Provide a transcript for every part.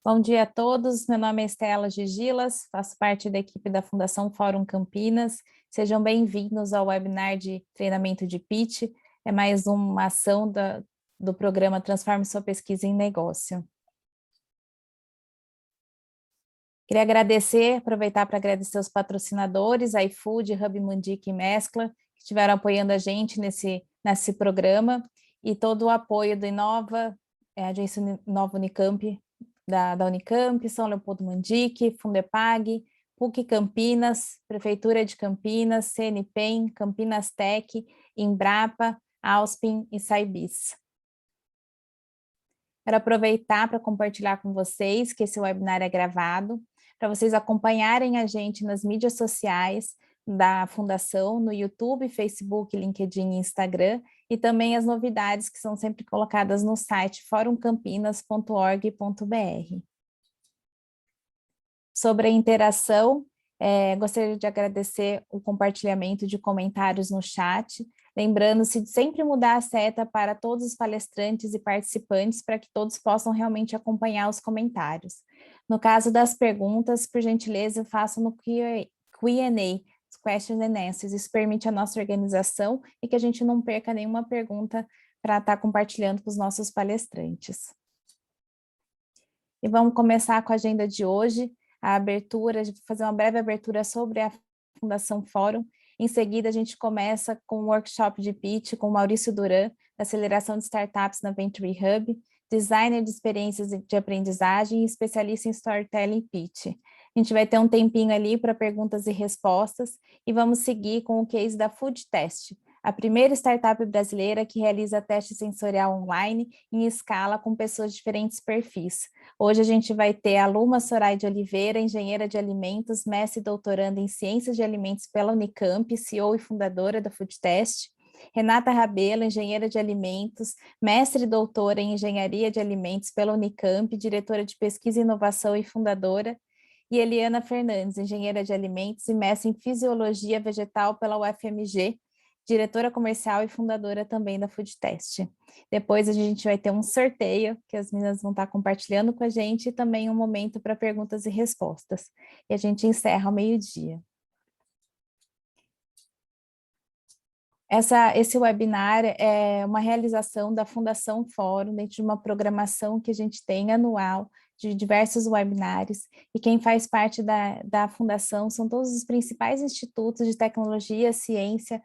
Bom dia a todos, meu nome é Estela Gigilas, faço parte da equipe da Fundação Fórum Campinas. Sejam bem-vindos ao webinar de treinamento de pitch. É mais uma ação do programa Transforme Sua Pesquisa em Negócio. Queria aproveitar para agradecer os patrocinadores, iFood, Hub Mandic e Mescla, que estiveram apoiando a gente nesse programa, e todo o apoio do Inova, a agência Inova Unicamp, da Unicamp, São Leopoldo Mandic, Fundepag, PUC Campinas, Prefeitura de Campinas, CNPEM, Campinas Tech, Embrapa, Alspin e Saibis. Quero aproveitar para compartilhar com vocês que esse webinar é gravado, para vocês acompanharem a gente nas mídias sociais da Fundação, no YouTube, Facebook, LinkedIn e Instagram, e também as novidades que são sempre colocadas no site forumcampinas.org.br. Sobre a interação, gostaria de agradecer o compartilhamento de comentários no chat, lembrando-se de sempre mudar a seta para todos os palestrantes e participantes para que todos possam realmente acompanhar os comentários. No caso das perguntas, por gentileza, façam no Q&A, Questions and Answers. Isso permite a nossa organização e que a gente não perca nenhuma pergunta para estar compartilhando com os nossos palestrantes. E vamos começar com a agenda de hoje, a abertura, a gente vai fazer uma breve abertura sobre a Fundação Fórum. Em seguida, a gente começa com um workshop de pitch com Maurício Duran, da Aceleração de Startups na Venture Hub, designer de experiências de aprendizagem e especialista em Storytelling Pitch. A gente vai ter um tempinho ali para perguntas e respostas e vamos seguir com o case da Food Test, a primeira startup brasileira que realiza teste sensorial online em escala com pessoas de diferentes perfis. Hoje a gente vai ter a Luma Soraide Oliveira, engenheira de alimentos, mestre e doutoranda em ciências de alimentos pela Unicamp, CEO e fundadora da Food Test, Renata Rabelo, engenheira de alimentos, mestre e doutora em engenharia de alimentos pela Unicamp, diretora de pesquisa e inovação e fundadora, e Eliana Fernandes, engenheira de alimentos e mestre em fisiologia vegetal pela UFMG, diretora comercial e fundadora também da Food Test. Depois a gente vai ter um sorteio, que as meninas vão estar compartilhando com a gente, e também um momento para perguntas e respostas. E a gente encerra ao meio-dia. Esse webinar é uma realização da Fundação Fórum, dentro de uma programação que a gente tem anual, de diversos webinars, e quem faz parte da Fundação são todos os principais institutos de tecnologia e ciência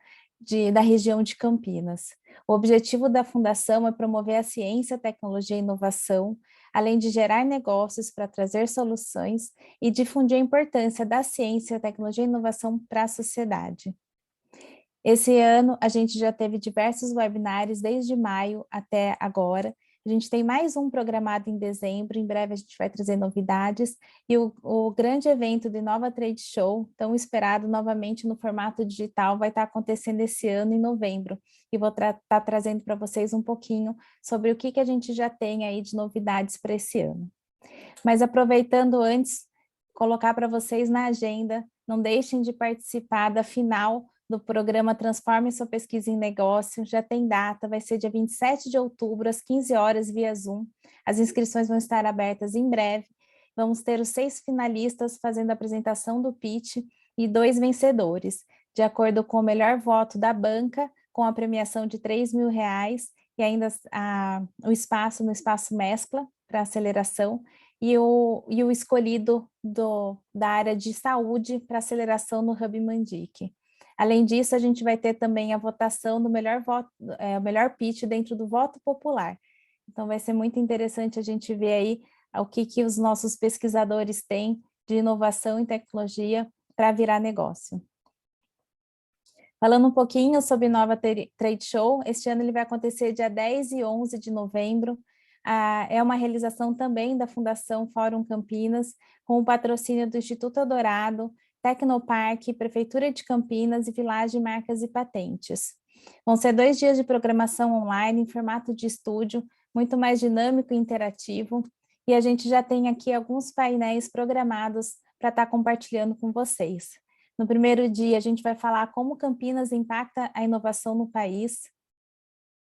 da região de Campinas. O objetivo da Fundação é promover a ciência, tecnologia e inovação, além de gerar negócios para trazer soluções e difundir a importância da ciência, tecnologia e inovação para a sociedade. Esse ano, a gente já teve diversos webinars, desde maio até agora. A gente tem mais um programado em dezembro, em breve a gente vai trazer novidades. E o grande evento do Inova Trade Show, tão esperado novamente no formato digital, vai estar acontecendo esse ano, em novembro. E vou estar trazendo para vocês um pouquinho sobre o que a gente já tem aí de novidades para esse ano. Mas aproveitando antes, colocar para vocês na agenda, não deixem de participar da final do programa Transforme Sua Pesquisa em Negócio, já tem data, vai ser dia 27 de outubro, às 15 horas, via Zoom. As inscrições vão estar abertas em breve. Vamos ter os 6 finalistas fazendo a apresentação do pitch e 2 vencedores, de acordo com o melhor voto da banca, com a premiação de R$3.000 e ainda no espaço Mescla para aceleração. e o escolhido da área de saúde para aceleração no Hub Mandic. Além disso, a gente vai ter também a votação do melhor voto, o melhor pitch dentro do voto popular. Então, vai ser muito interessante a gente ver aí o que os nossos pesquisadores têm de inovação e tecnologia para virar negócio. Falando um pouquinho sobre o Nova Trade Show, este ano ele vai acontecer dia 10 e 11 de novembro. É uma realização também da Fundação Fórum Campinas, com o patrocínio do Instituto Eldorado, Tecnoparque, Prefeitura de Campinas e Village Marcas e Patentes. Vão ser 2 dias de programação online em formato de estúdio, muito mais dinâmico e interativo, e a gente já tem aqui alguns painéis programados para estar compartilhando com vocês. No primeiro dia, a gente vai falar como Campinas impacta a inovação no país.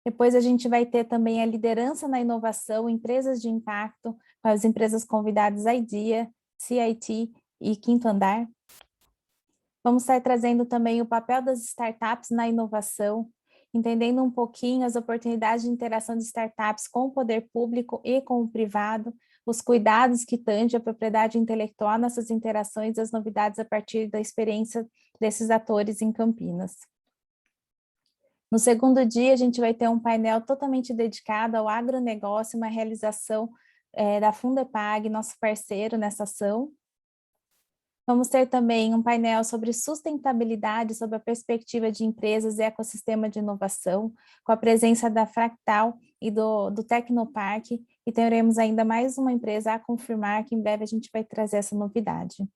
Depois a gente vai ter também a liderança na inovação, empresas de impacto, com as empresas convidadas IDEA, CIT e Quinto Andar. Vamos estar trazendo também o papel das startups na inovação, entendendo um pouquinho as oportunidades de interação de startups com o poder público e com o privado, os cuidados que tangem a propriedade intelectual nessas interações e as novidades a partir da experiência desses atores em Campinas. No segundo dia, a gente vai ter um painel totalmente dedicado ao agronegócio, uma realização da Fundepag, nosso parceiro nessa ação. Vamos ter também um painel sobre sustentabilidade, sob a perspectiva de empresas e ecossistema de inovação, com a presença da Fractal e do Tecnoparque, e teremos ainda mais uma empresa a confirmar, que em breve a gente vai trazer essa novidade.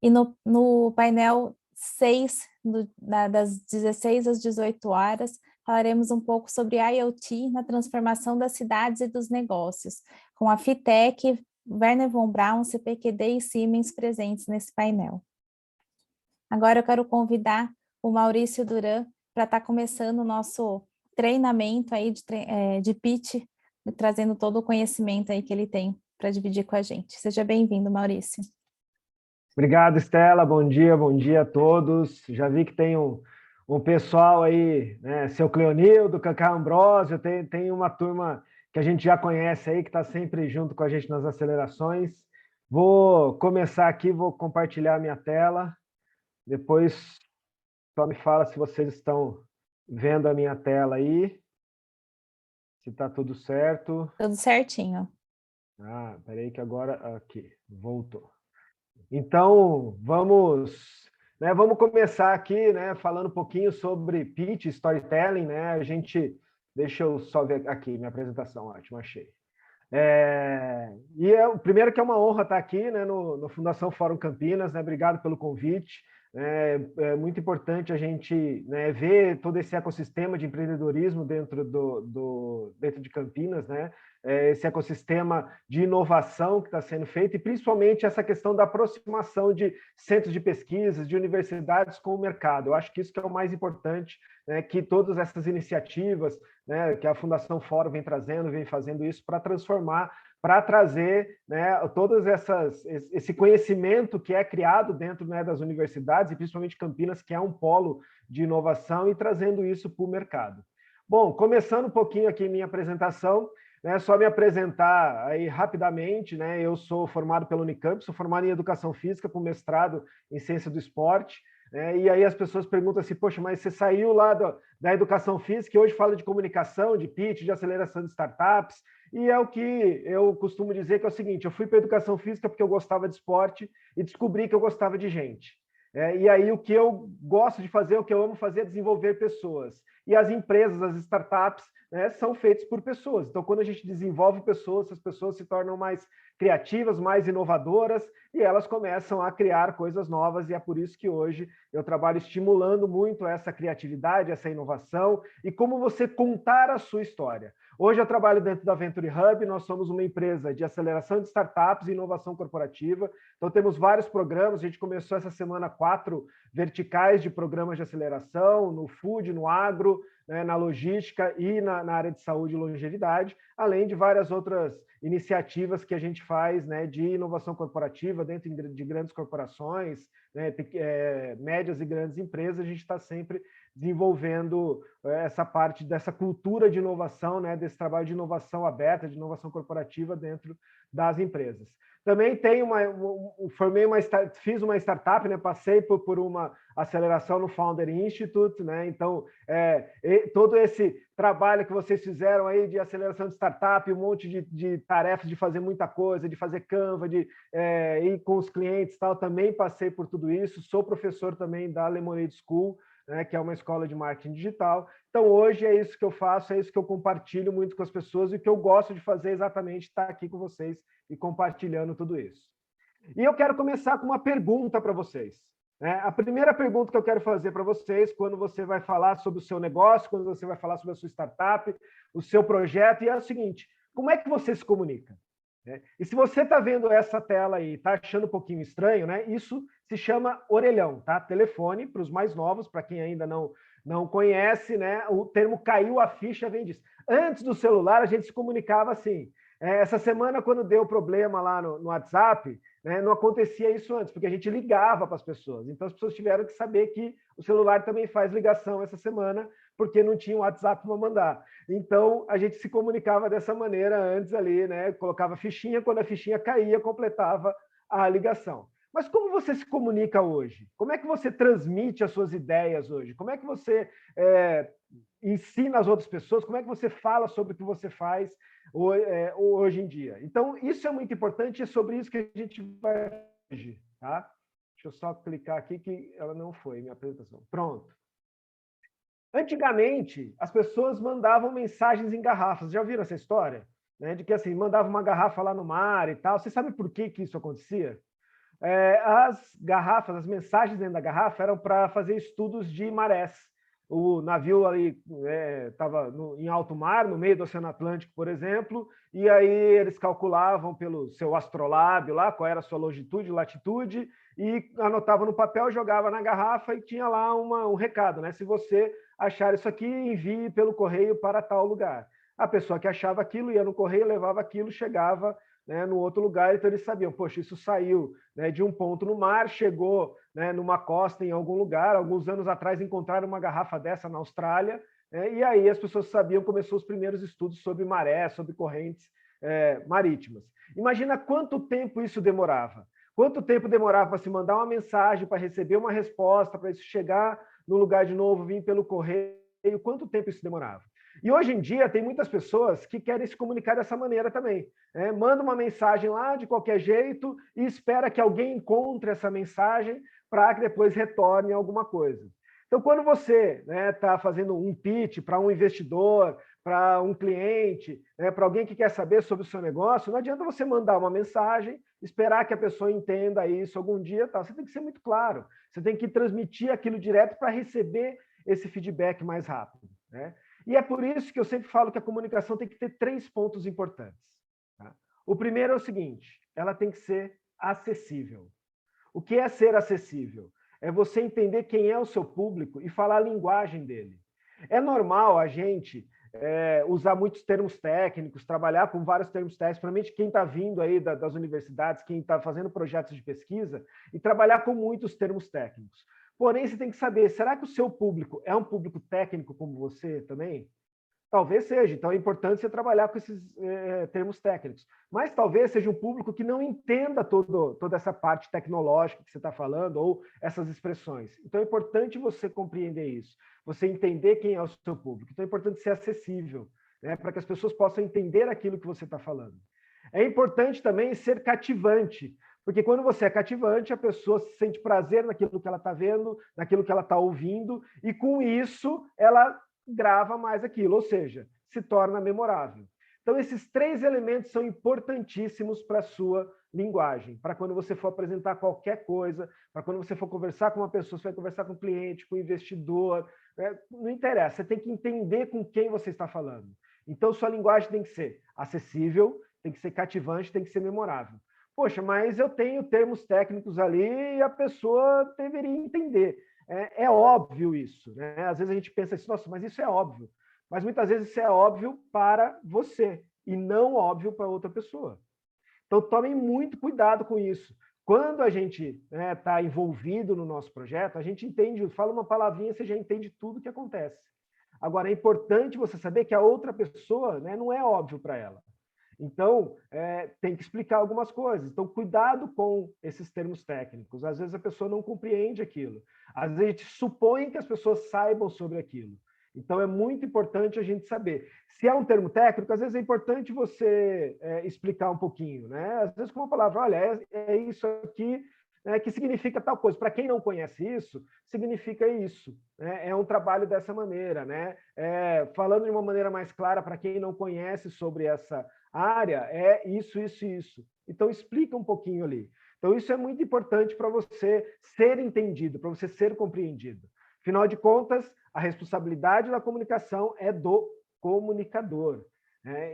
E no painel 6, das 16 às 18 horas, falaremos um pouco sobre IoT na transformação das cidades e dos negócios, com a Fitec, Werner von Braun, CPQD e Siemens presentes nesse painel. Agora eu quero convidar o Maurício Duran para estar começando o nosso treinamento aí de pitch, trazendo todo o conhecimento aí que ele tem para dividir com a gente. Seja bem-vindo, Maurício. Obrigado, Estela. Bom dia a todos. Já vi que tem um pessoal aí, né? Seu Cleonildo, Cacá Ambrósio, tem uma turma que a gente já conhece aí, que está sempre junto com a gente nas acelerações. Vou começar aqui, vou compartilhar minha tela. Depois só me fala se vocês estão vendo a minha tela aí. Se está tudo certo. Tudo certinho. Peraí que agora... Aqui, voltou. Então, vamos começar aqui, né, falando um pouquinho sobre pitch, storytelling, né? Deixa eu só ver aqui, minha apresentação, ótimo, achei. O primeiro que é uma honra estar aqui, né, no Fundação Fórum Campinas, né? Obrigado pelo convite. É muito importante a gente, né, ver todo esse ecossistema de empreendedorismo dentro de Campinas, né? Esse ecossistema de inovação que está sendo feito, e principalmente essa questão da aproximação de centros de pesquisas, de universidades com o mercado. Eu acho que isso que é o mais importante, né, que todas essas iniciativas, né, que a Fundação Fórum vem trazendo, vem fazendo isso para transformar, para trazer, né, esse conhecimento que é criado dentro, né, das universidades, e principalmente Campinas, que é um polo de inovação, e trazendo isso para o mercado. Bom, começando um pouquinho aqui minha apresentação, né, só me apresentar aí rapidamente, né, eu sou formado pela Unicamp, sou formado em Educação Física, com mestrado em Ciência do Esporte, e aí as pessoas perguntam assim, poxa, mas você saiu lá da Educação Física e hoje fala de comunicação, de pitch, de aceleração de startups, e é o que eu costumo dizer, que é o seguinte, eu fui para a Educação Física porque eu gostava de esporte e descobri que eu gostava de gente. E aí o que eu gosto de fazer, o que eu amo fazer é desenvolver pessoas. E as empresas, as startups, né, são feitas por pessoas. Então, quando a gente desenvolve pessoas, as pessoas se tornam mais criativas, mais inovadoras, e elas começam a criar coisas novas, e é por isso que hoje eu trabalho estimulando muito essa criatividade, essa inovação, e como você contar a sua história. Hoje eu trabalho dentro da Venture Hub, nós somos uma empresa de aceleração de startups e inovação corporativa, então temos vários programas, a gente começou essa semana 4 verticais de programas de aceleração, no food, no agro, né, na logística e na área de saúde e longevidade, além de várias outras iniciativas que a gente faz, né, de inovação corporativa dentro de grandes corporações, né, médias e grandes empresas. A gente está sempre desenvolvendo essa parte dessa cultura de inovação, né, desse trabalho de inovação aberta, de inovação corporativa dentro das empresas. Também fiz uma startup, né? Passei por uma aceleração no Founder Institute, né? Então, todo esse trabalho que vocês fizeram aí de aceleração de startup, um monte de tarefas de fazer muita coisa, de fazer Canva, de ir com os clientes e tal, também passei por tudo isso. Sou professor também da Lemonade School, né, que é uma escola de marketing digital. Então, hoje é isso que eu faço, é isso que eu compartilho muito com as pessoas, e o que eu gosto de fazer é exatamente estar aqui com vocês e compartilhando tudo isso. E eu quero começar com uma pergunta para vocês. Né? A primeira pergunta que eu quero fazer para vocês, quando você vai falar sobre o seu negócio, quando você vai falar sobre a sua startup, o seu projeto, e é o seguinte: como é que você se comunica? E se você está vendo essa tela aí, está achando um pouquinho estranho, né? Isso se chama orelhão, tá? Telefone, para os mais novos, para quem ainda não conhece, né? O termo caiu a ficha vem disso. Antes do celular, a gente se comunicava assim. Essa semana, quando deu problema lá no WhatsApp, né, não acontecia isso antes, porque a gente ligava para as pessoas. Então, as pessoas tiveram que saber que o celular também faz ligação essa semana, porque não tinha um WhatsApp para mandar. Então, a gente se comunicava dessa maneira antes ali, né? Colocava fichinha, quando a fichinha caía, completava a ligação. Mas como você se comunica hoje? Como é que você transmite as suas ideias hoje? Como é que você ensina as outras pessoas? Como é que você fala sobre o que você faz hoje em dia? Então, isso é muito importante e é sobre isso que a gente vai hoje, tá? Deixa eu só clicar aqui que ela não foi, minha apresentação. Pronto. Antigamente, as pessoas mandavam mensagens em garrafas. Já ouviram essa história? Né? De que assim, mandava uma garrafa lá no mar e tal. Você sabe por que isso acontecia? As garrafas, as mensagens dentro da garrafa eram para fazer estudos de marés. O navio ali estava em alto mar, no meio do Oceano Atlântico, por exemplo, e aí eles calculavam pelo seu astrolábio lá, qual era a sua longitude, latitude, e anotavam no papel, jogava na garrafa e tinha lá um recado, né? Se você achar isso aqui, envie pelo correio para tal lugar. A pessoa que achava aquilo ia no correio, levava aquilo, chegava, né, no outro lugar, então eles sabiam, poxa, isso saiu, né, de um ponto no mar, chegou, né, numa costa em algum lugar. Alguns anos atrás encontraram uma garrafa dessa na Austrália, né, e aí as pessoas sabiam, começou os primeiros estudos sobre maré, sobre correntes marítimas. Imagina quanto tempo isso demorava. Quanto tempo demorava para se mandar uma mensagem, para receber uma resposta, para isso chegar no lugar de novo, vir pelo correio, quanto tempo isso demorava? E hoje em dia tem muitas pessoas que querem se comunicar dessa maneira também. Manda uma mensagem lá de qualquer jeito e espera que alguém encontre essa mensagem para que depois retorne alguma coisa. Então, quando você está fazendo um pitch para um investidor, para um cliente, para alguém que quer saber sobre o seu negócio, não adianta você mandar uma mensagem, esperar que a pessoa entenda isso algum dia. Tá? Você tem que ser muito claro. Você tem que transmitir aquilo direto para receber esse feedback mais rápido. Né? E é por isso que eu sempre falo que a comunicação tem que ter 3 pontos importantes. Tá? O primeiro é o seguinte: ela tem que ser acessível. O que é ser acessível? É você entender quem é o seu público e falar a linguagem dele. É normal a gente usar muitos termos técnicos, trabalhar com vários termos técnicos, principalmente quem está vindo aí das universidades, quem está fazendo projetos de pesquisa, e trabalhar com muitos termos técnicos. Porém, você tem que saber, será que o seu público é um público técnico como você também? Talvez seja, então é importante você trabalhar com esses termos técnicos. Mas talvez seja um público que não entenda toda essa parte tecnológica que você está falando, ou essas expressões. Então é importante você compreender isso, você entender quem é o seu público. Então é importante ser acessível, né, para que as pessoas possam entender aquilo que você está falando. É importante também ser cativante, porque quando você é cativante, a pessoa sente prazer naquilo que ela está vendo, naquilo que ela está ouvindo, e com isso ela grava mais aquilo, ou seja, se torna memorável. Então, esses 3 elementos são importantíssimos para a sua linguagem, para quando você for apresentar qualquer coisa, para quando você for conversar com uma pessoa, você vai conversar com um cliente, com um investidor, não interessa, você tem que entender com quem você está falando. Então, sua linguagem tem que ser acessível, tem que ser cativante, tem que ser memorável. Poxa, mas eu tenho termos técnicos ali e a pessoa deveria entender. É óbvio isso, né? Às vezes a gente pensa assim, nossa, mas isso é óbvio. Mas muitas vezes isso é óbvio para você e não óbvio para outra pessoa. Então, tomem muito cuidado com isso. Quando a gente está envolvido no nosso projeto, a gente entende, fala uma palavrinha, você já entende tudo o que acontece. Agora, é importante você saber que a outra pessoa, né, não é óbvio para ela. Então, tem que explicar algumas coisas. Então, cuidado com esses termos técnicos. Às vezes a pessoa não compreende aquilo. Às vezes a gente supõe que as pessoas saibam sobre aquilo. Então, é muito importante a gente saber. Se é um termo técnico, às vezes é importante você explicar um pouquinho, né? Às vezes com uma palavra, olha, é isso aqui, né, que significa tal coisa. Para quem não conhece isso, significa isso. Né? É um trabalho dessa maneira, né? Falando de uma maneira mais clara para quem não conhece sobre essa área, é isso, isso, isso. Então, explica um pouquinho ali. Então, isso é muito importante para você ser entendido, para você ser compreendido. Afinal de contas, a responsabilidade da comunicação é do comunicador.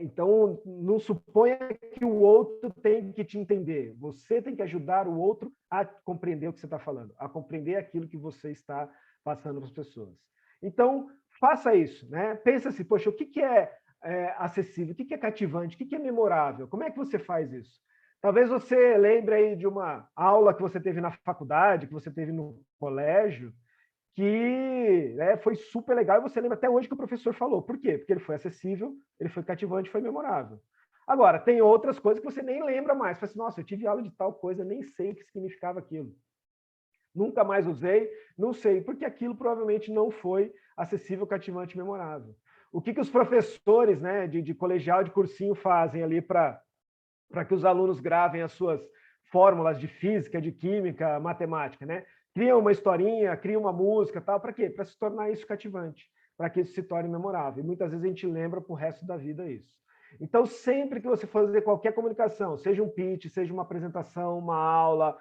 Então, não suponha que o outro tem que te entender. Você tem que ajudar o outro a compreender o que você está falando, a compreender aquilo que você está passando para as pessoas. Então, faça isso. Né? Pensa assim, poxa, o que é acessível, o que é cativante, o que é memorável? Como é que você faz isso? Talvez você lembre aí de uma aula que você teve na faculdade, que você teve no colégio, que foi super legal e você lembra até hoje que o professor falou. Por quê? Porque ele foi acessível, ele foi cativante, foi memorável. Agora, tem outras coisas que você nem lembra mais. Você fala assim, nossa, eu tive aula de tal coisa, nem sei o que significava aquilo. Nunca mais usei, não sei, porque aquilo provavelmente não foi acessível, cativante e memorável. O que os professores, né, de colegial, de cursinho fazem ali para que os alunos gravem as suas fórmulas de física, de química, matemática, né? Cria uma historinha, cria uma música, tal, para quê? Para se tornar isso cativante, para que isso se torne memorável. E muitas vezes a gente lembra para o resto da vida isso. Então, sempre que você for fazer qualquer comunicação, seja um pitch, seja uma apresentação, uma aula,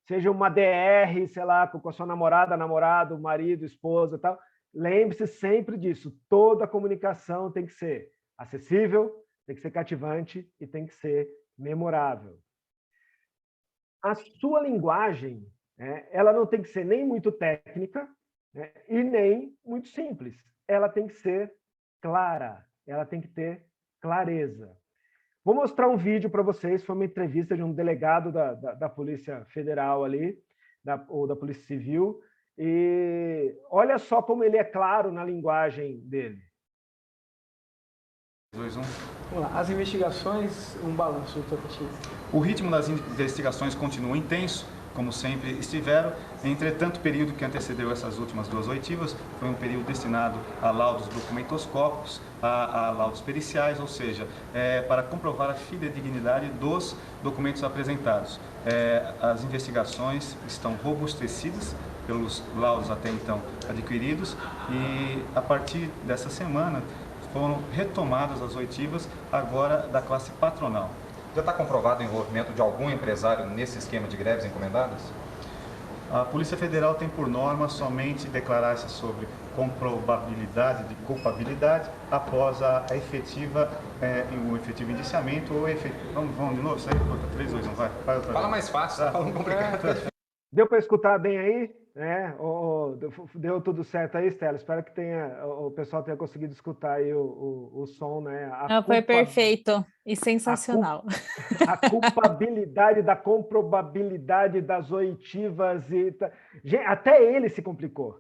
seja uma DR, sei lá, com a sua namorada, namorado, marido, esposa, tal, lembre-se sempre disso. Toda comunicação tem que ser acessível, tem que ser cativante e tem que ser memorável. A sua linguagem, ela não tem que ser nem muito técnica, né, e nem muito simples. Ela tem que ser clara, ela tem que ter clareza. Vou mostrar um vídeo para vocês, foi uma entrevista de um delegado da Polícia Federal ali, ou da Polícia Civil, e olha só como ele é claro na linguagem dele. 2, 1. Vamos lá. As investigações, um balanço, Tocantins. O ritmo das investigações continua intenso, como sempre estiveram. Entretanto, o período que antecedeu essas últimas 2 oitivas foi um período destinado a laudos documentoscópicos, a laudos periciais, ou seja, para comprovar a fidedignidade dos documentos apresentados. As investigações estão robustecidas pelos laudos até então adquiridos e, a partir dessa semana, foram retomadas as oitivas, agora da classe patronal. Já está comprovado o envolvimento de algum empresário nesse esquema de greves encomendadas? A Polícia Federal tem por norma somente declarar-se sobre comprovabilidade de culpabilidade após o efetivo indiciamento ou Vamos de novo, sai, 3, 2, 1, vai. Fala mais fácil, tá falando complicado. Deu para escutar bem aí? Deu tudo certo aí, Stella? Espero que o pessoal tenha conseguido escutar aí o som, né? Foi perfeito e sensacional. A culpabilidade da comprobabilidade das oitivas. Até ele se complicou.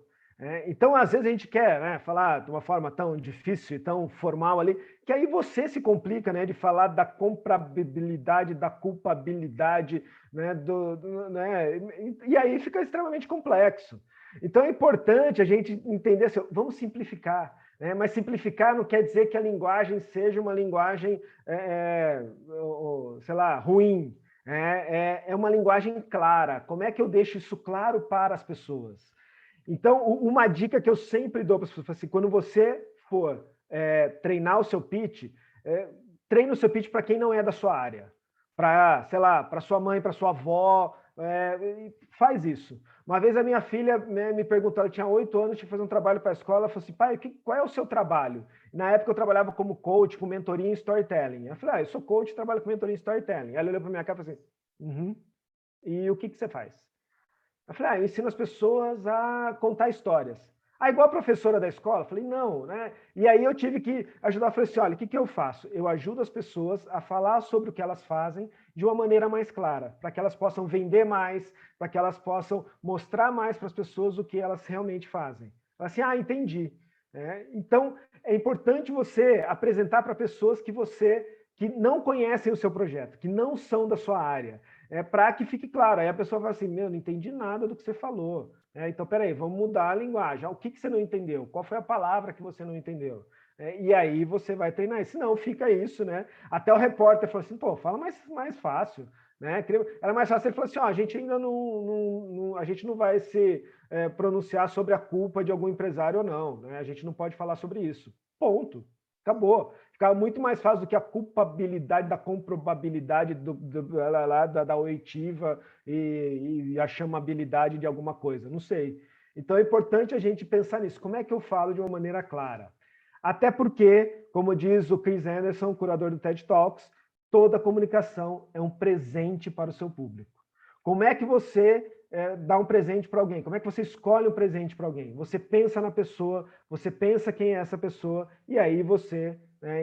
Então, às vezes, a gente quer, né, falar de uma forma tão difícil e tão formal ali, que aí você se complica, né, de falar da comprobabilidade, da culpabilidade, né, e aí fica extremamente complexo. Então, é importante a gente entender assim, vamos simplificar, né, mas simplificar não quer dizer que a linguagem seja uma linguagem, sei lá, ruim. É uma linguagem clara. Como é que eu deixo isso claro para as pessoas? Então, uma dica que eu sempre dou para as pessoas, assim, quando você for treinar o seu pitch, treine o seu pitch para quem não é da sua área. Para, sei lá, para sua mãe, para sua avó, faz isso. Uma vez a minha filha, né, me perguntou, ela tinha 8 anos, tinha que fazer um trabalho para a escola, ela falou assim, pai, qual é o seu trabalho? Na época eu trabalhava como coach, com mentoria em storytelling. Eu falei, eu sou coach e trabalho com mentoria em storytelling. Ela olhou para minha cara e falou assim, e o que você faz? Eu falei, eu ensino as pessoas a contar histórias. Igual a professora da escola? Eu falei, não, né? E aí eu tive que ajudar, eu falei assim, olha, o que eu faço? Eu ajudo as pessoas a falar sobre o que elas fazem de uma maneira mais clara, para que elas possam vender mais, para que elas possam mostrar mais para as pessoas o que elas realmente fazem. Assim, entendi. Então, é importante você apresentar para pessoas que não conhecem o seu projeto, que não são da sua área, para que fique claro. Aí a pessoa fala assim, não entendi nada do que você falou. Então, peraí, vamos mudar a linguagem. O que você não entendeu? Qual foi a palavra que você não entendeu? E aí você vai treinar. Senão fica isso, né? Até o repórter falou assim, pô, fala mais fácil. Né? Era mais fácil ele falou assim, a gente ainda a gente não vai se pronunciar sobre a culpa de algum empresário ou não. Né? A gente não pode falar sobre isso. Ponto. Acabou. Ficava muito mais fácil do que a culpabilidade da comprobabilidade da oitiva e a chamabilidade de alguma coisa. Não sei. Então é importante a gente pensar nisso. Como é que eu falo de uma maneira clara? Até porque, como diz o Chris Anderson, curador do TED Talks, toda comunicação é um presente para o seu público. Como é que você dá um presente para alguém? Como é que você escolhe um presente para alguém? Você pensa na pessoa, você pensa quem é essa pessoa, e aí você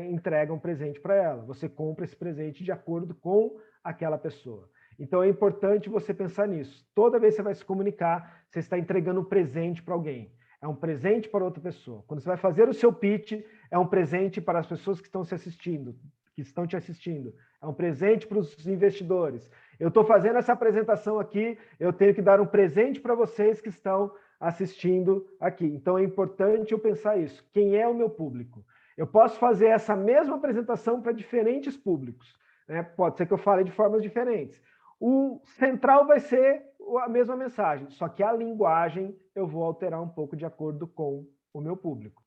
entrega um presente para ela. Você compra esse presente de acordo com aquela pessoa. Então é importante você pensar nisso. Toda vez que você vai se comunicar, você está entregando um presente para alguém. É um presente para outra pessoa. Quando você vai fazer o seu pitch, é um presente para as pessoas que estão te assistindo. É um presente para os investidores. Eu estou fazendo essa apresentação aqui, eu tenho que dar um presente para vocês que estão assistindo aqui. Então é importante eu pensar isso. Quem é o meu público? Eu posso fazer essa mesma apresentação para diferentes públicos. Né? Pode ser que eu fale de formas diferentes. O central vai ser a mesma mensagem, só que a linguagem eu vou alterar um pouco de acordo com o meu público.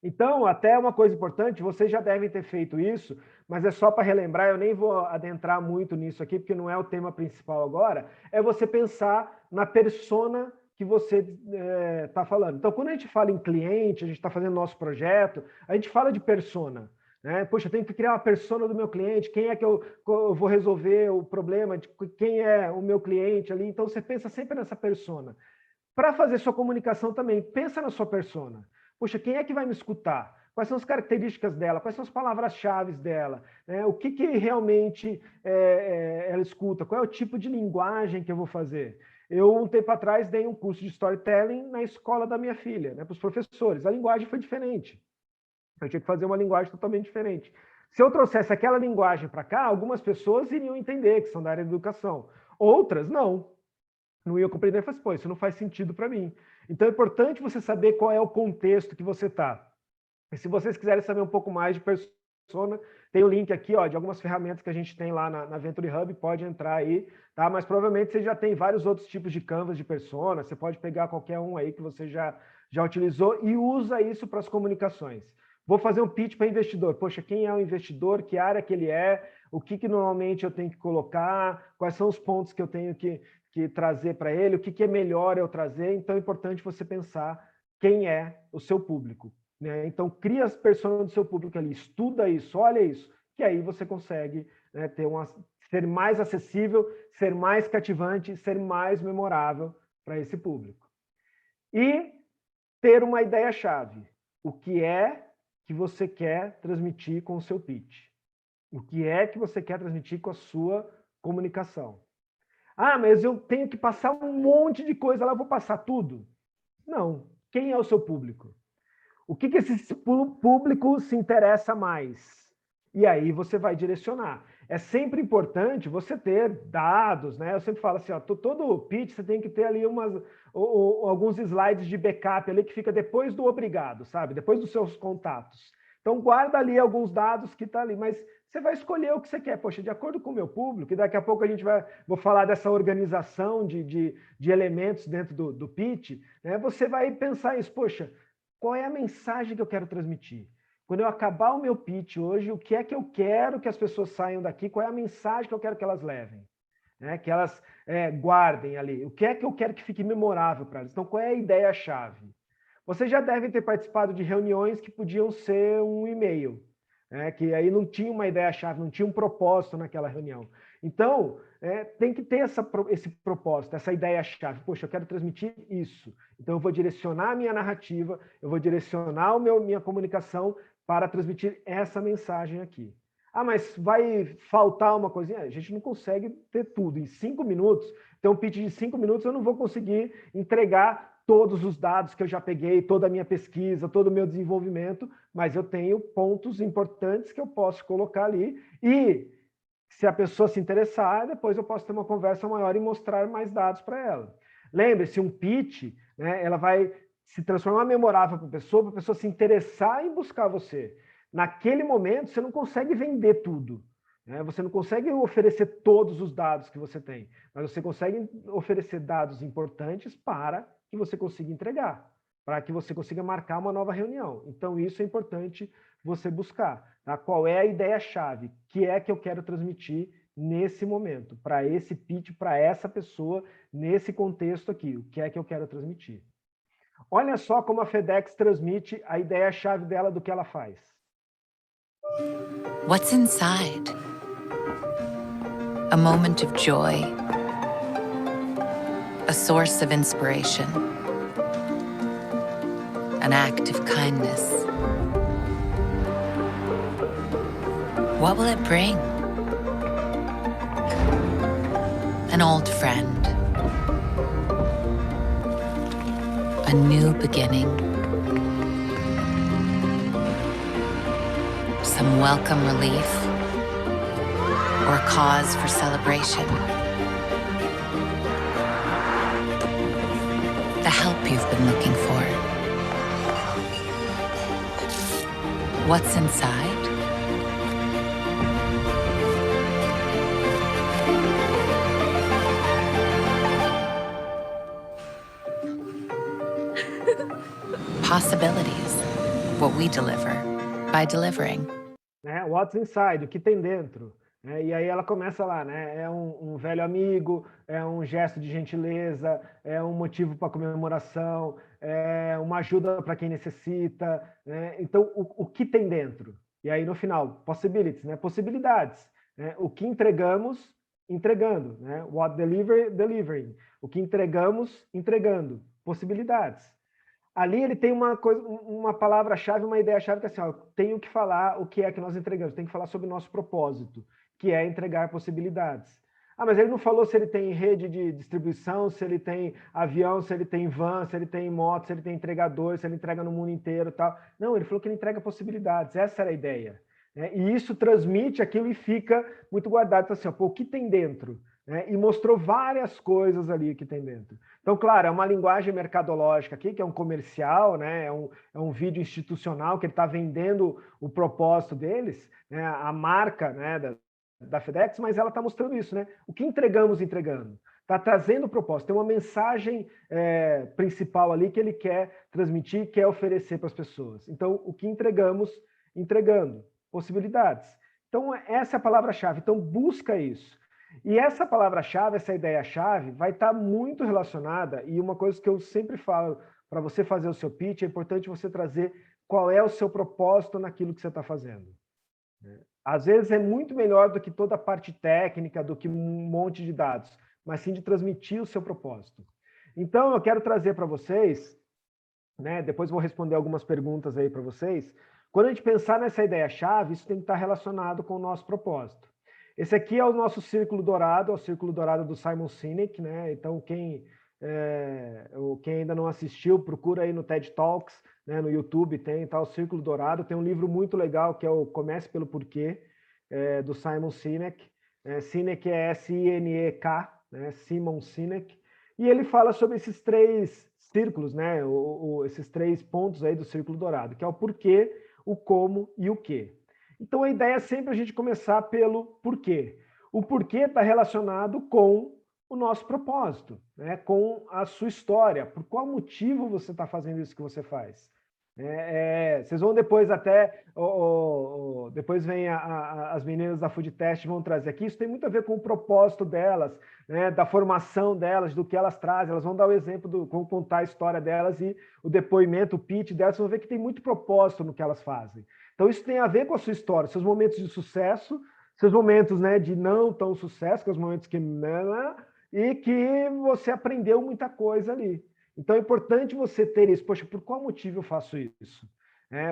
Então, até uma coisa importante, vocês já devem ter feito isso, mas é só para relembrar, eu nem vou adentrar muito nisso aqui, porque não é o tema principal agora, é você pensar na persona que você está falando. Então, quando a gente fala em cliente, a gente está fazendo nosso projeto, a gente fala de persona. Poxa, eu tenho que criar uma persona do meu cliente, quem é que eu vou resolver o problema, de quem é o meu cliente ali. Então, você pensa sempre nessa persona. Para fazer sua comunicação também, pensa na sua persona. Poxa, quem é que vai me escutar? Quais são as características dela? Quais são as palavras-chave dela? O que realmente ela escuta? Qual é o tipo de linguagem que eu vou fazer? Eu, um tempo atrás, dei um curso de storytelling na escola da minha filha, para os professores. A linguagem foi diferente. Eu tinha que fazer uma linguagem totalmente diferente. Se eu trouxesse aquela linguagem para cá, algumas pessoas iriam entender, que são da área de educação. Outras, não. Não iam compreender. Eu falei, pô, isso não faz sentido para mim. Então é importante você saber qual é o contexto que você está. E se vocês quiserem saber um pouco mais de persona, tem o link aqui, de algumas ferramentas que a gente tem lá na Venture Hub, pode entrar aí, tá? Mas provavelmente você já tem vários outros tipos de canvas de persona, você pode pegar qualquer um aí que você já utilizou e usa isso para as comunicações. Vou fazer um pitch para investidor. Poxa, quem é o investidor? Que área que ele é? O que normalmente eu tenho que colocar? Quais são os pontos que eu tenho que trazer para ele? O que é melhor eu trazer? Então é importante você pensar quem é o seu público. Né? Então cria as personas do seu público ali, estuda isso, olha isso, que aí você consegue ser mais acessível, ser mais cativante, ser mais memorável para esse público. E ter uma ideia-chave. O que é que você quer transmitir com o seu pitch? O que é que você quer transmitir com a sua comunicação? Mas eu tenho que passar um monte de coisa lá, eu vou passar tudo? Não. Quem é o seu público? O que esse público se interessa mais? E aí você vai direcionar. É sempre importante você ter dados, né? Eu sempre falo assim, todo pitch você tem que ter ali alguns slides de backup ali que fica depois do obrigado, sabe? Depois dos seus contatos. Então guarda ali alguns dados que tá ali, mas você vai escolher o que você quer. Poxa, de acordo com o meu público, e daqui a pouco vou falar dessa organização de elementos dentro do pitch, né? Você vai pensar isso, poxa, qual é a mensagem que eu quero transmitir? Quando eu acabar o meu pitch hoje, o que é que eu quero que as pessoas saiam daqui? Qual é a mensagem que eu quero que elas levem? Que elas guardem ali. O que é que eu quero que fique memorável para elas? Então, qual é a ideia-chave? Vocês já devem ter participado de reuniões que podiam ser um e-mail, que aí não tinha uma ideia-chave, não tinha um propósito naquela reunião. Então, tem que ter esse propósito, essa ideia-chave. Poxa, eu quero transmitir isso. Então, eu vou direcionar a minha narrativa, eu vou direcionar minha comunicação para transmitir essa mensagem aqui. Ah, mas vai faltar uma coisinha? A gente não consegue ter tudo. Em 5 minutos, então um pitch de 5 minutos, eu não vou conseguir entregar todos os dados que eu já peguei, toda a minha pesquisa, todo o meu desenvolvimento, mas eu tenho pontos importantes que eu posso colocar ali e se a pessoa se interessar, depois eu posso ter uma conversa maior e mostrar mais dados para ela. Lembre-se, um pitch, né, ela vai se transformar memorável para a pessoa se interessar em buscar você. Naquele momento, você não consegue vender tudo. Né? Você não consegue oferecer todos os dados que você tem, mas você consegue oferecer dados importantes para que você consiga entregar, para que você consiga marcar uma nova reunião. Então, isso é importante você buscar. Tá? Qual é a ideia-chave? Que é que eu quero transmitir nesse momento, para esse pitch, para essa pessoa, nesse contexto aqui? O que é que eu quero transmitir? Olha só como a FedEx transmite a ideia-chave dela do que ela faz. What's inside? A moment of joy, a source of inspiration, an act of kindness. What will it bring? An old friend, a new beginning, some welcome relief, or a cause for celebration. The help you've been looking for. What's inside? Possibilities. What we deliver by delivering. What's inside? O que tem dentro? E aí ela começa lá, né? É um velho amigo, é um gesto de gentileza, é um motivo para comemoração, é uma ajuda para quem necessita. Né? Então, o que tem dentro? E aí no final, possibilities, né? Possibilidades. Né? O que entregamos, entregando. Né? What deliver, delivering. O que entregamos, entregando. Possibilidades. Ali ele tem uma palavra-chave, uma ideia-chave que é assim, ó, tenho que falar o que é que nós entregamos, tem que falar sobre o nosso propósito, que é entregar possibilidades. Ah, mas ele não falou se ele tem rede de distribuição, se ele tem avião, se ele tem van, se ele tem moto, se ele tem entregador, se ele entrega no mundo inteiro e tal. Não, ele falou que ele entrega possibilidades, essa era a ideia. Né? E isso transmite aquilo e fica muito guardado. Então, assim, ó, pô, o que tem dentro? Né? E mostrou várias coisas ali que tem dentro. Então, claro, é uma linguagem mercadológica aqui, que é um comercial, né? é um vídeo institucional que ele está vendendo o propósito deles, né? A marca, né, da FedEx, mas ela está mostrando isso, né? O que entregamos entregando. Está trazendo o propósito. Tem uma mensagem principal ali que ele quer transmitir, quer oferecer para as pessoas. Então, o que entregamos entregando. Possibilidades. Então, essa é a palavra-chave. Então, busca isso. E essa palavra-chave, essa ideia-chave, vai estar muito relacionada, e uma coisa que eu sempre falo, para você fazer o seu pitch, é importante você trazer qual é o seu propósito naquilo que você está fazendo. Às vezes é muito melhor do que toda a parte técnica, do que um monte de dados, mas sim de transmitir o seu propósito. Então, eu quero trazer para vocês, né, depois vou responder algumas perguntas aí para vocês, quando a gente pensar nessa ideia-chave, isso tem que estar relacionado com o nosso propósito. Esse aqui é o nosso círculo dourado, é o círculo dourado do Simon Sinek, né? Então, quem ainda não assistiu, procura aí no TED Talks, né? No YouTube tem, tá o Círculo Dourado. Tem um livro muito legal que é o Comece pelo Porquê, do Simon Sinek. Sinek é S-I-N-E-K, né? Simon Sinek. E ele fala sobre esses 3 círculos, né? Esses 3 pontos aí do Círculo Dourado, que é o porquê, o como e o quê. Então, a ideia é sempre a gente começar pelo porquê. O porquê está relacionado com o nosso propósito, né? Com a sua história. Por qual motivo você está fazendo isso que você faz? Vocês vão depois até... depois vem as meninas da Food Test vão trazer aqui. Isso tem muito a ver com o propósito delas, né? Da formação delas, do que elas trazem. Elas vão dar o exemplo, vão contar a história delas e o depoimento, o pitch delas. Vocês vão ver que tem muito propósito no que elas fazem. Então, isso tem a ver com a sua história, seus momentos de sucesso, seus momentos, né, de não tão sucesso, que os momentos que e que você aprendeu muita coisa ali. Então é importante você ter isso. Poxa, por qual motivo eu faço isso?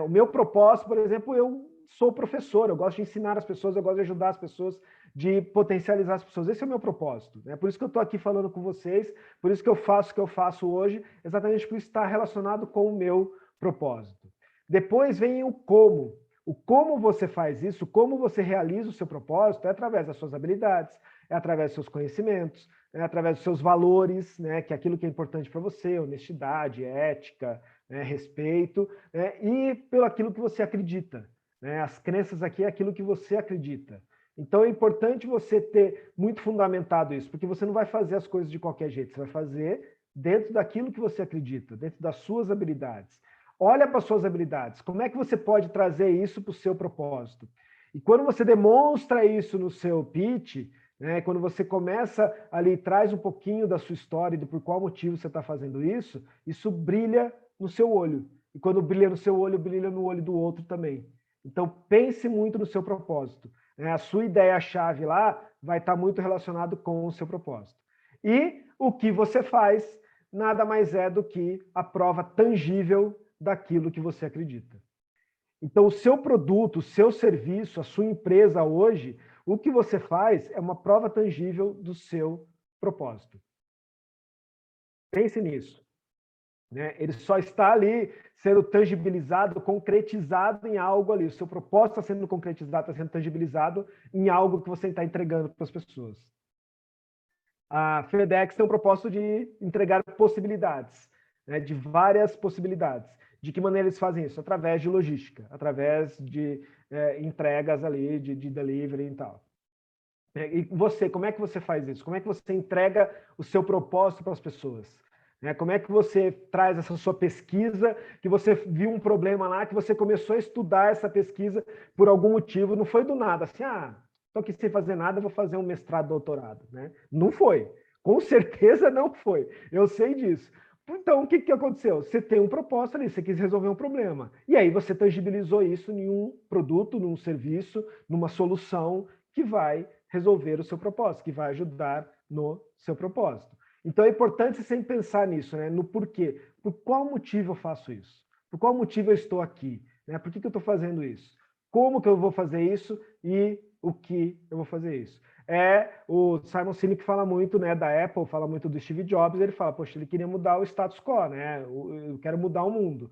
O meu propósito, por exemplo, eu sou professor, eu gosto de ensinar as pessoas, eu gosto de ajudar as pessoas, de potencializar as pessoas. Esse é o meu propósito. Por isso que eu estou aqui falando com vocês, por isso que eu faço o que eu faço hoje, exatamente por isso está relacionado com o meu propósito. Depois vem o como. O como você faz isso, como você realiza o seu propósito, é através das suas habilidades, é através dos seus conhecimentos, é através dos seus valores, né, que é aquilo que é importante para você, honestidade, ética, respeito, e pelo aquilo que você acredita. As crenças aqui é aquilo que você acredita. Então é importante você ter muito fundamentado isso, porque você não vai fazer as coisas de qualquer jeito, você vai fazer dentro daquilo que você acredita, dentro das suas habilidades. Olha para as suas habilidades, como é que você pode trazer isso para o seu propósito? E quando você demonstra isso no seu pitch, quando você começa ali, traz um pouquinho da sua história e do por qual motivo você está fazendo isso brilha no seu olho. E quando brilha no seu olho, brilha no olho do outro também. Então pense muito no seu propósito. A sua ideia-chave lá vai estar muito relacionado com o seu propósito. E o que você faz nada mais é do que a prova tangível daquilo que você acredita. Então, o seu produto, o seu serviço, a sua empresa hoje, o que você faz é uma prova tangível do seu propósito. Pense nisso. Ele só está ali sendo tangibilizado, concretizado em algo ali. O seu propósito está sendo concretizado, está sendo tangibilizado em algo que você está entregando para as pessoas. A FedEx tem um propósito de entregar possibilidades, de várias possibilidades. De que maneira eles fazem isso? Através de logística, através de entregas ali, de delivery e tal. E você, como é que você faz isso? Como é que você entrega o seu propósito para as pessoas? Como é que você traz essa sua pesquisa, que você viu um problema lá, que você começou a estudar essa pesquisa por algum motivo, não foi do nada, assim, estou aqui sem fazer nada, vou fazer um mestrado, doutorado. Não foi, com certeza não foi, eu sei disso. Então, o que aconteceu? Você tem um propósito ali, você quis resolver um problema. E aí você tangibilizou isso em um produto, num serviço, numa solução que vai resolver o seu propósito, que vai ajudar no seu propósito. Então é importante você sempre pensar nisso, no porquê. Por qual motivo eu faço isso? Por qual motivo eu estou aqui? Por que eu estou fazendo isso? Como que eu vou fazer isso e o que eu vou fazer isso? O Simon Sinek fala muito da Apple, fala muito do Steve Jobs, ele fala, poxa, ele queria mudar o status quo, eu quero mudar o mundo.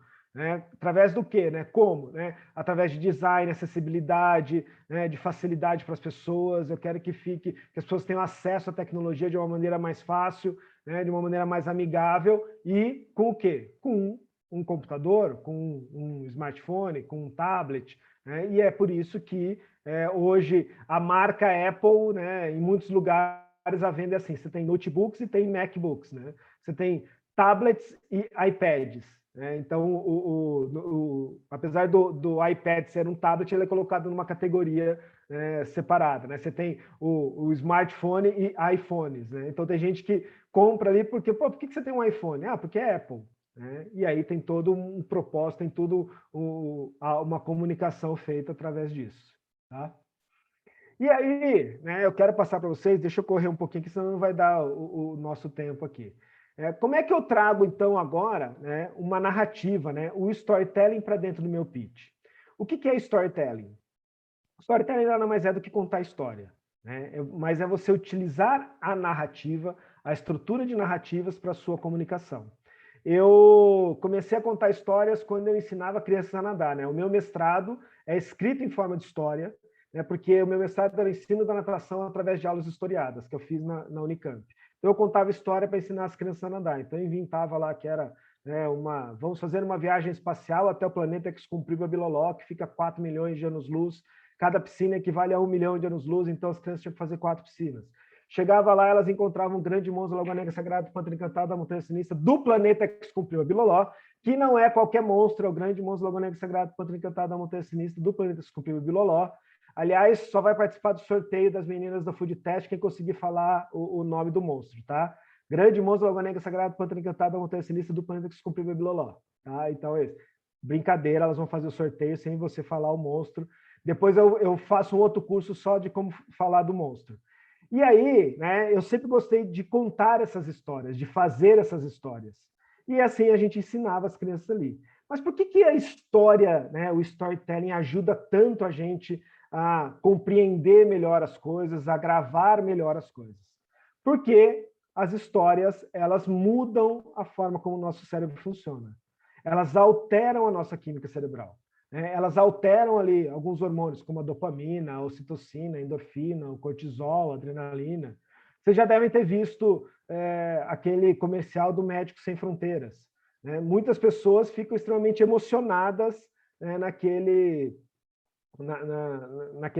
Através do quê? Como? Através de design, acessibilidade, de facilidade para as pessoas. Eu quero que as pessoas tenham acesso à tecnologia de uma maneira mais fácil, de uma maneira mais amigável e com o quê? Com um computador, com um smartphone, com um tablet. E é por isso que hoje a marca Apple, em muitos lugares a venda é assim, você tem notebooks e tem MacBooks, você tem tablets e iPads. Então, apesar do iPad ser um tablet, ele é colocado numa categoria separada. Você tem o smartphone e iPhones. Então, tem gente que compra ali porque, por que você tem um iPhone? Porque é Apple. E aí tem todo um propósito, tem tudo uma comunicação feita através disso. Tá? E aí, eu quero passar para vocês, deixa eu correr um pouquinho, que senão não vai dar o nosso tempo aqui. Como é que eu trago, então, agora uma narrativa, o storytelling para dentro do meu pitch? O que é storytelling? Storytelling nada mais é do que contar história, mas é você utilizar a narrativa, a estrutura de narrativas para a sua comunicação. Eu comecei a contar histórias quando eu ensinava crianças a nadar. O meu mestrado é escrito em forma de história, porque o meu mestrado era o ensino da natação através de aulas historiadas, que eu fiz na Unicamp. Então, eu contava história para ensinar as crianças a nadar. Então, eu inventava lá que era vamos fazer uma viagem espacial até o planeta Excumpriva Biloló, que fica a 4 milhões de anos-luz. Cada piscina equivale a 1 milhão de anos-luz, então as crianças tinham que fazer 4 piscinas. Chegava lá, elas encontravam um grande monstro, Lagoa Negra Sagrada, Pântano Encantado, da Montanha Sinistra, do planeta Excumpriva Biloló, que não é qualquer monstro, é o grande monstro, Lagoa Negra Sagrada, Pântano Encantado, da Montanha Sinistra, do planeta Excumpriva Biloló. Aliás, só vai participar do sorteio das meninas da Food Test quem conseguir falar o nome do monstro, tá? Grande monstro, Lagoa Negra Sagrada, Pântano Encantado, da Montanha Sinistra, do planeta Excumpriva Biloló. Tá? Então é esse. brincadeira, elas vão fazer o sorteio sem você falar o monstro. Depois eu faço um outro curso só de como falar do monstro. E aí, né, eu sempre gostei de contar essas histórias, de fazer essas histórias. E assim a gente ensinava as crianças ali. Mas por que a história, né, o storytelling ajuda tanto a gente a compreender melhor as coisas, a gravar melhor as coisas? Porque as histórias, elas mudam a forma como o nosso cérebro funciona. Elas alteram a nossa química cerebral. Elas alteram ali alguns hormônios, como a dopamina, a ocitocina, a endorfina, o cortisol, a adrenalina. Vocês já devem ter visto aquele comercial do Médico Sem Fronteiras. Né? Muitas pessoas ficam extremamente emocionadas, né, naquele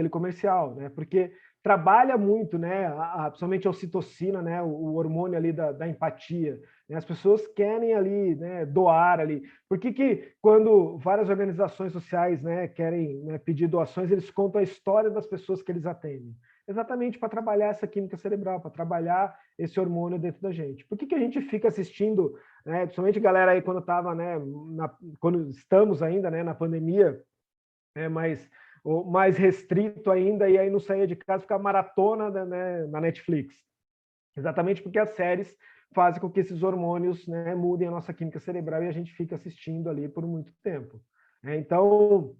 comercial, né? Porque trabalha muito, né, principalmente a ocitocina, né, o hormônio ali da empatia. Né? As pessoas querem ali, né, doar ali. Por que quando várias organizações sociais, né, querem, né, pedir doações, eles contam a história das pessoas que eles atendem? Exatamente para trabalhar essa química cerebral, para trabalhar esse hormônio dentro da gente. Por que a gente fica assistindo, né, principalmente galera aí quando estava, né, quando estamos ainda, né, na pandemia, mais restrito ainda, e aí não saía de casa, ficava maratona, né, na Netflix. Exatamente porque as séries fazem com que esses hormônios, né, mudem a nossa química cerebral e a gente fica assistindo ali por muito tempo. Então,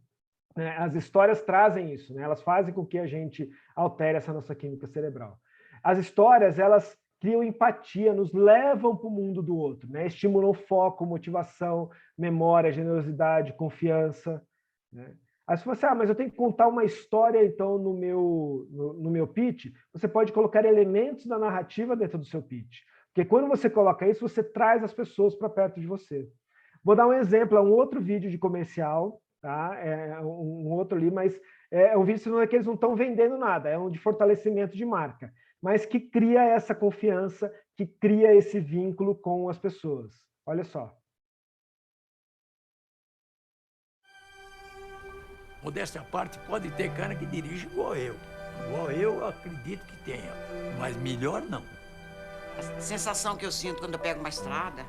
né, as histórias trazem isso, né, elas fazem com que a gente altere essa nossa química cerebral. As histórias, elas criam empatia, nos levam para o mundo do outro, né, estimulam foco, motivação, memória, generosidade, confiança, né? Aí se você, mas eu tenho que contar uma história, então, no meu pitch, você pode colocar elementos da narrativa dentro do seu pitch. Porque quando você coloca isso, você traz as pessoas para perto de você. Vou dar um exemplo, é um outro vídeo de comercial, tá? É um outro ali, mas é um vídeo que eles não estão vendendo nada, é um de fortalecimento de marca, mas que cria essa confiança, que cria esse vínculo com as pessoas. Olha só. Modéstia à parte, pode ter cara que dirige igual eu. Igual eu acredito que tenha, mas melhor não. A sensação que eu sinto quando eu pego uma estrada,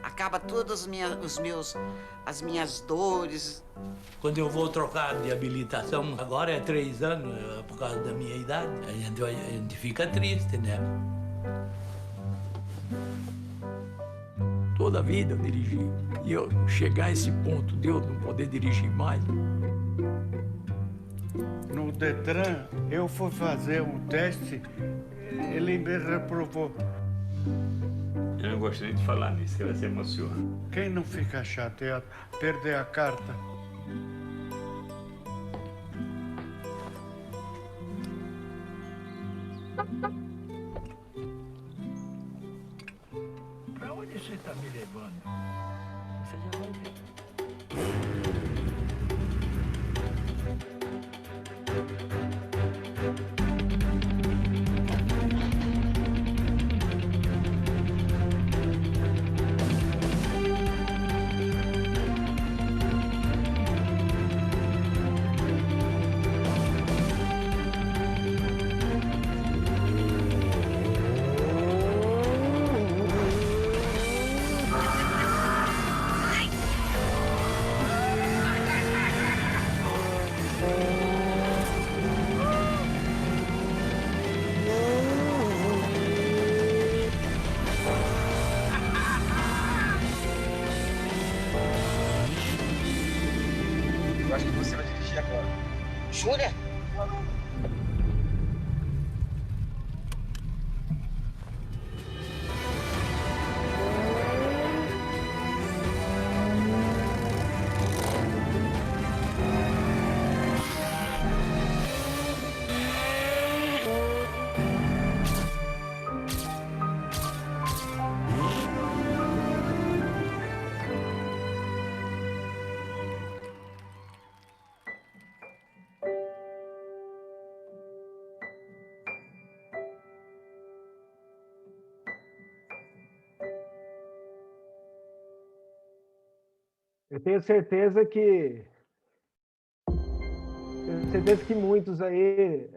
acaba todas as minhas dores. Quando eu vou trocar de habilitação, agora é 3 anos, por causa da minha idade, a gente fica triste, né? Toda a vida eu dirigi. E eu chegar a esse ponto de eu não poder dirigir mais. No Detran, eu fui fazer um teste, ele me reprovou. Eu não gosto nem de falar nisso, ela se emociona. Quem não fica chateado, perder a carta? Pra onde você está me levando? Você já vai ver. Eu acho que você vai dirigir agora. Júlia? Eu tenho certeza que muitos aí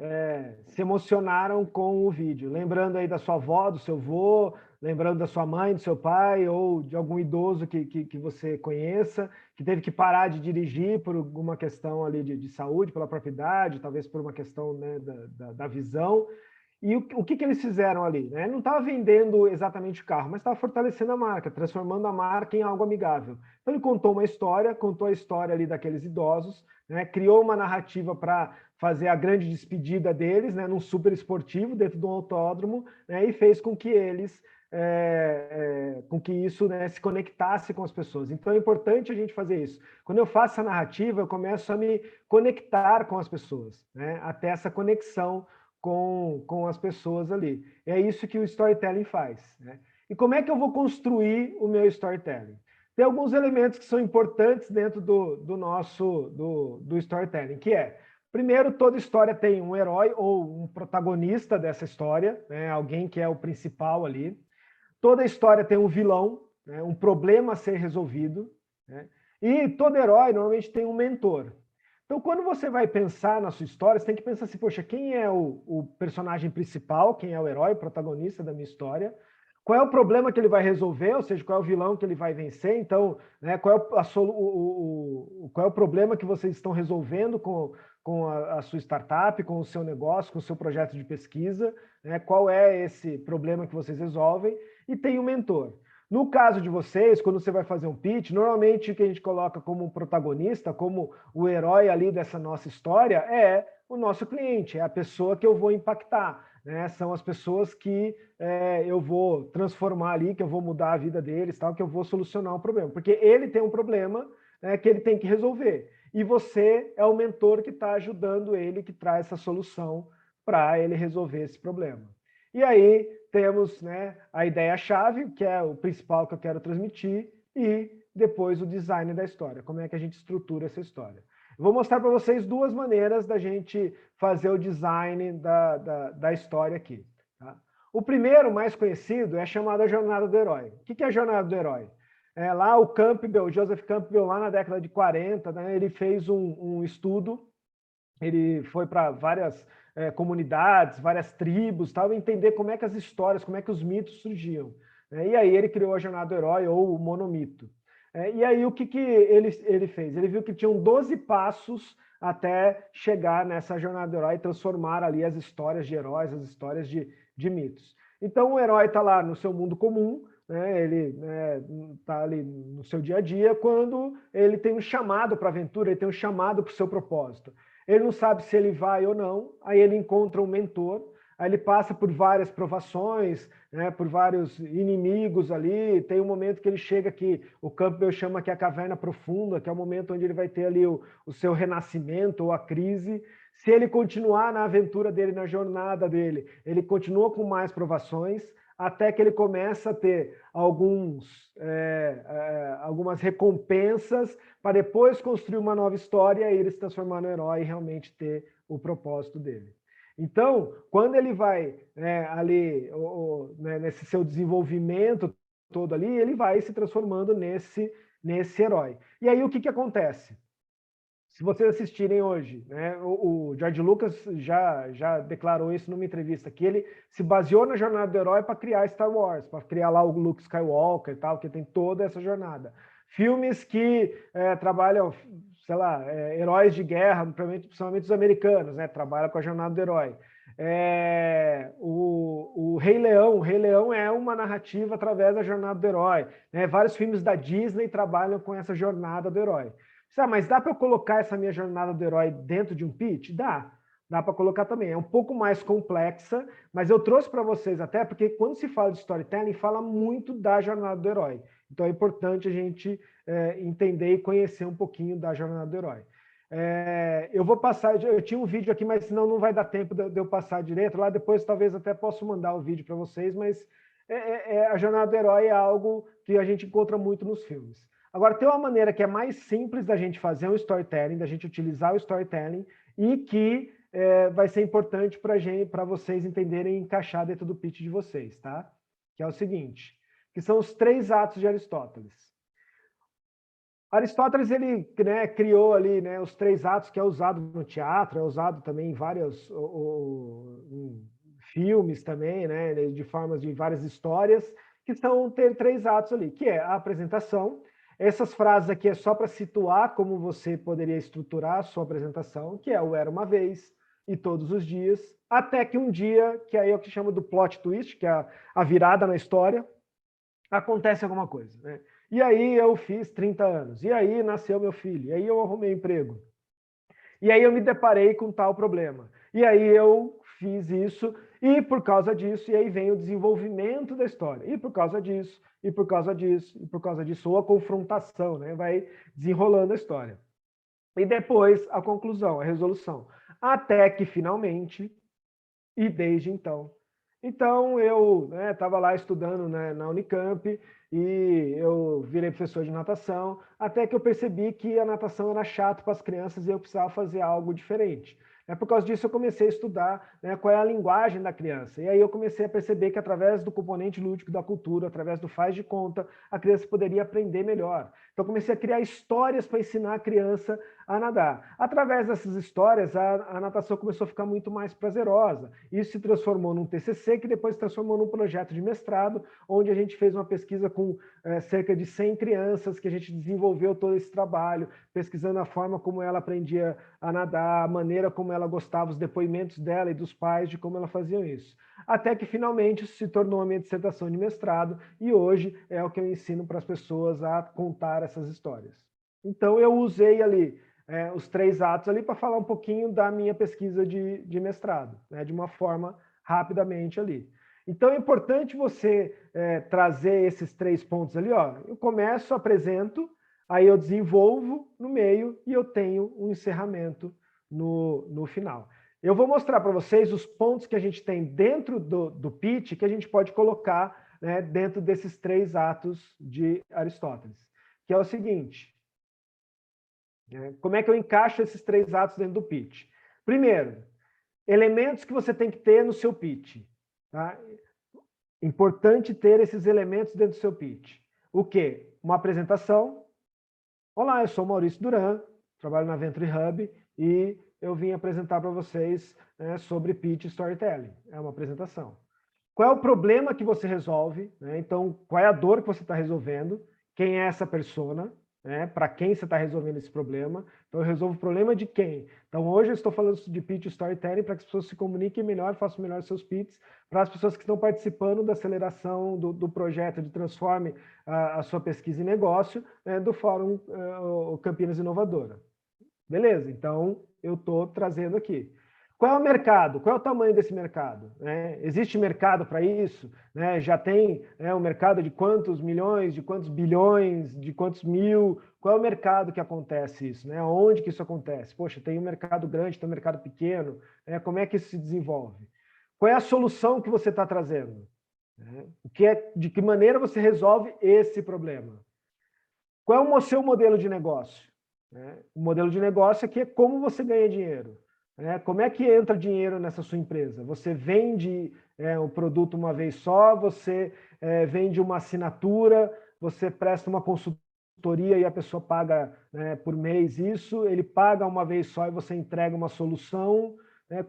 se emocionaram com o vídeo, lembrando aí da sua avó, do seu avô, lembrando da sua mãe, do seu pai, ou de algum idoso que você conheça, que teve que parar de dirigir por alguma questão ali de saúde, pela própria idade, talvez por uma questão, né, da visão. E o que eles fizeram ali? Né? Não estava vendendo exatamente o carro, mas estava fortalecendo a marca, transformando a marca em algo amigável. Então ele contou a história ali daqueles idosos, né? Criou uma narrativa para fazer a grande despedida deles, né? Num super esportivo dentro de um autódromo, né? E fez com que eles, com que isso, né, se conectasse com as pessoas. Então é importante a gente fazer isso. Quando eu faço essa narrativa, eu começo a me conectar com as pessoas, né? Até essa conexão com as pessoas ali. É isso que o storytelling faz, né? E como é que eu vou construir o meu storytelling? Tem alguns elementos que são importantes dentro do storytelling, que é, primeiro, toda história tem um herói ou um protagonista dessa história, né? Alguém que é o principal ali. Toda história tem um vilão, né? Um problema a ser resolvido, né? E todo herói normalmente tem um mentor. Então, quando você vai pensar na sua história, você tem que pensar assim, poxa, quem é o personagem principal, quem é o herói, o protagonista da minha história, qual é o problema que ele vai resolver, ou seja, qual é o vilão que ele vai vencer, então, né, qual é o problema que vocês estão resolvendo com a sua startup, com o seu negócio, com o seu projeto de pesquisa, né, qual é esse problema que vocês resolvem, e tem um mentor. No caso de vocês, quando você vai fazer um pitch, normalmente o que a gente coloca como um protagonista, como o herói ali dessa nossa história, é o nosso cliente, é a pessoa que eu vou impactar, né? São as pessoas que eu vou transformar ali, que eu vou mudar a vida deles, tal, que eu vou solucionar um problema. Porque ele tem um problema, né, que ele tem que resolver. E você é o mentor que está ajudando ele, que traz essa solução para ele resolver esse problema. E aí temos, né, a ideia-chave, que é o principal que eu quero transmitir, e depois o design da história, como é que a gente estrutura essa história. Eu vou mostrar para vocês duas maneiras da gente fazer o design da história aqui. Tá? O primeiro, mais conhecido, é chamado a Jornada do Herói. O que é a Jornada do Herói? Lá o Campbell, Joseph Campbell, lá na década de 40, né, ele fez um estudo, ele foi para várias comunidades, várias tribos, tal, entender como é que as histórias, como é que os mitos surgiam. Né? E aí ele criou a Jornada do Herói, ou o monomito. E aí o que ele fez? Ele viu que tinham 12 passos até chegar nessa Jornada do Herói e transformar ali as histórias de heróis, as histórias de mitos. Então o herói está lá no seu mundo comum, né? Ele está ali no seu dia a dia, quando ele tem um chamado para a aventura, ele tem um chamado para o seu propósito. Ele não sabe se ele vai ou não, aí ele encontra um mentor, aí ele passa por várias provações, né, por vários inimigos ali, tem um momento que ele chega que o Campbell chama que é a caverna profunda, que é o momento onde ele vai ter ali o seu renascimento ou a crise. Se ele continuar na aventura dele, na jornada dele, ele continua com mais provações, até que ele começa a ter algumas recompensas para depois construir uma nova história e ele se transformar no herói e realmente ter o propósito dele. Então, quando ele vai ali, nesse seu desenvolvimento todo ali, ele vai se transformando nesse herói. E aí o que acontece? Se vocês assistirem hoje, né, o George Lucas já declarou isso numa entrevista, que ele se baseou na jornada do herói para criar Star Wars, para criar lá o Luke Skywalker e tal, que tem toda essa jornada. Filmes que trabalham, sei lá, heróis de guerra, principalmente os americanos, né, trabalham com a jornada do herói. O Rei Leão é uma narrativa através da jornada do herói. Né? Vários filmes da Disney trabalham com essa jornada do herói. Mas dá para eu colocar essa minha jornada do herói dentro de um pitch? Dá para colocar também. É um pouco mais complexa, mas eu trouxe para vocês até porque quando se fala de storytelling, fala muito da jornada do herói. Então é importante a gente entender e conhecer um pouquinho da jornada do herói. Eu vou passar, eu tinha um vídeo aqui, mas senão não vai dar tempo de eu passar direto. Lá depois talvez até posso mandar o vídeo para vocês, mas a jornada do herói é algo que a gente encontra muito nos filmes. Agora, tem uma maneira que é mais simples da gente fazer um storytelling, da gente utilizar o storytelling, e que vai ser importante para vocês entenderem e encaixar dentro do pitch de vocês, tá? Que é o seguinte, que são os 3 atos de Aristóteles. Aristóteles, ele criou ali, né, os 3 atos, que é usado no teatro, é usado também em vários filmes também, né, de formas de várias histórias, que são ter 3 atos ali, que é a apresentação. Essas frases aqui é só para situar como você poderia estruturar a sua apresentação, que é o era uma vez e todos os dias, até que um dia, que aí é o que chama do plot twist, que é a virada na história, acontece alguma coisa, né? E aí eu fiz 30 anos, e aí nasceu meu filho, e aí eu arrumei emprego, e aí eu me deparei com tal problema, e aí eu fiz isso, e por causa disso, e aí vem o desenvolvimento da história, e por causa disso, e por causa disso, e por causa disso, ou a confrontação, né? Vai desenrolando a história. E depois a conclusão, a resolução. Até que finalmente, e desde então. Então eu estava lá estudando, né, na Unicamp, e eu virei professor de natação, até que eu percebi que a natação era chato para as crianças e eu precisava fazer algo diferente. Por causa disso, eu comecei a estudar, né, qual é a linguagem da criança. E aí eu comecei a perceber que, através do componente lúdico da cultura, através do faz de conta, a criança poderia aprender melhor. Então, eu comecei a criar histórias para ensinar a criança a nadar. Através dessas histórias, a natação começou a ficar muito mais prazerosa. Isso se transformou num TCC, que depois se transformou num projeto de mestrado, onde a gente fez uma pesquisa com cerca de 100 crianças, que a gente desenvolveu todo esse trabalho, pesquisando a forma como ela aprendia a nadar, a maneira como ela gostava, os depoimentos dela e dos pais de como ela fazia isso. Até que, finalmente, isso se tornou a minha dissertação de mestrado, e hoje é o que eu ensino para as pessoas a contar essas histórias. Então, eu usei ali os 3 atos ali para falar um pouquinho da minha pesquisa de mestrado, né, de uma forma rapidamente ali. Então, é importante você trazer esses 3 pontos ali. Ó. Eu começo, apresento, aí eu desenvolvo no meio e eu tenho um encerramento no final. Eu vou mostrar para vocês os pontos que a gente tem dentro do pitch que a gente pode colocar, né, dentro desses 3 atos de Aristóteles, que é o seguinte. Como é que eu encaixo esses 3 atos dentro do pitch? Primeiro, elementos que você tem que ter no seu pitch. Tá? Importante ter esses elementos dentro do seu pitch. O quê? Uma apresentação. Olá, eu sou Maurício Duran, trabalho na Venture Hub e eu vim apresentar para vocês, né, sobre pitch storytelling. É uma apresentação. Qual é o problema que você resolve? Né? Então, qual é a dor que você está resolvendo? Quem é essa persona? Para quem você está resolvendo esse problema? Então, eu resolvo o problema de quem? Então, hoje eu estou falando de pitch storytelling para que as pessoas se comuniquem melhor, façam melhor os seus pitches, para as pessoas que estão participando da aceleração do projeto de Transforme a sua pesquisa e negócio, do Fórum Campinas Inovadora. Beleza, então eu estou trazendo aqui. Qual é o mercado? Qual é o tamanho desse mercado? Existe mercado para isso? Já tem um mercado de quantos milhões, de quantos bilhões, de quantos mil? Qual é o mercado que acontece isso? Onde que isso acontece? Poxa, tem um mercado grande, tem um mercado pequeno. Como é que isso se desenvolve? Qual é a solução que você está trazendo? De que maneira você resolve esse problema? Qual é o seu modelo de negócio? O modelo de negócio aqui é como você ganha dinheiro. Como é que entra dinheiro nessa sua empresa? Você vende o produto uma vez só, você vende uma assinatura, você presta uma consultoria e a pessoa paga por mês isso, ele paga uma vez só e você entrega uma solução.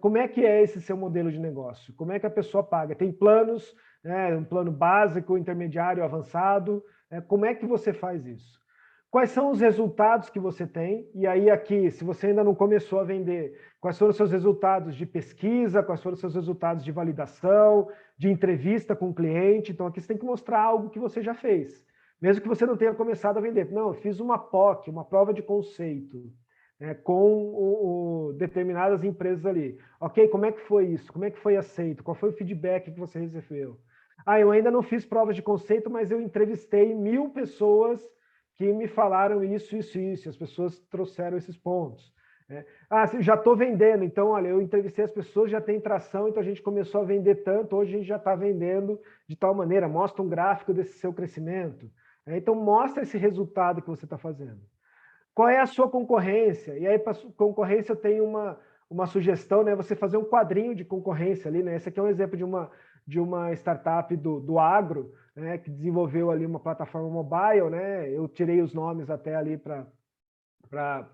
Como é que é esse seu modelo de negócio? Como é que a pessoa paga? Tem planos, um plano básico, intermediário, avançado? Como é que você faz isso? Quais são os resultados que você tem? E aí aqui, se você ainda não começou a vender, quais foram os seus resultados de pesquisa, quais foram os seus resultados de validação, de entrevista com o cliente? Então aqui você tem que mostrar algo que você já fez, mesmo que você não tenha começado a vender. Não, eu fiz uma POC, uma prova de conceito, com determinadas empresas ali. Ok, como é que foi isso? Como é que foi aceito? Qual foi o feedback que você recebeu? Eu ainda não fiz provas de conceito, mas eu entrevistei 1000 pessoas que me falaram isso, isso, isso, as pessoas trouxeram esses pontos. Já estou vendendo, então, olha, eu entrevistei as pessoas, já tem tração, então a gente começou a vender tanto, hoje a gente já está vendendo de tal maneira, mostra um gráfico desse seu crescimento. Então, mostra esse resultado que você está fazendo. Qual é a sua concorrência? E aí, para concorrência, eu tenho uma sugestão, você fazer um quadrinho de concorrência ali, Esse aqui é um exemplo de uma startup do agro, que desenvolveu ali uma plataforma mobile, Eu tirei os nomes até ali para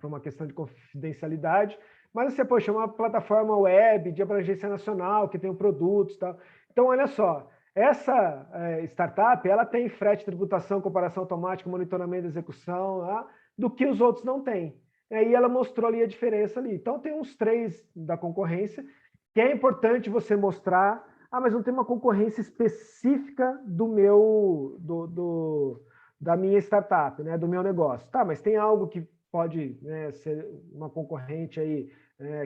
uma questão de confidencialidade, mas você, poxa, é uma plataforma web de abrangência nacional, que tem produtos e tal. Então, olha só, essa startup, ela tem frete, tributação, comparação automática, monitoramento de execução, do que os outros não têm. E aí ela mostrou ali a diferença ali. Então, tem uns 3 da concorrência, que é importante você mostrar, mas não tem uma concorrência específica da minha startup, né, do meu negócio. Tá, mas tem algo que pode, né, ser uma concorrente aí,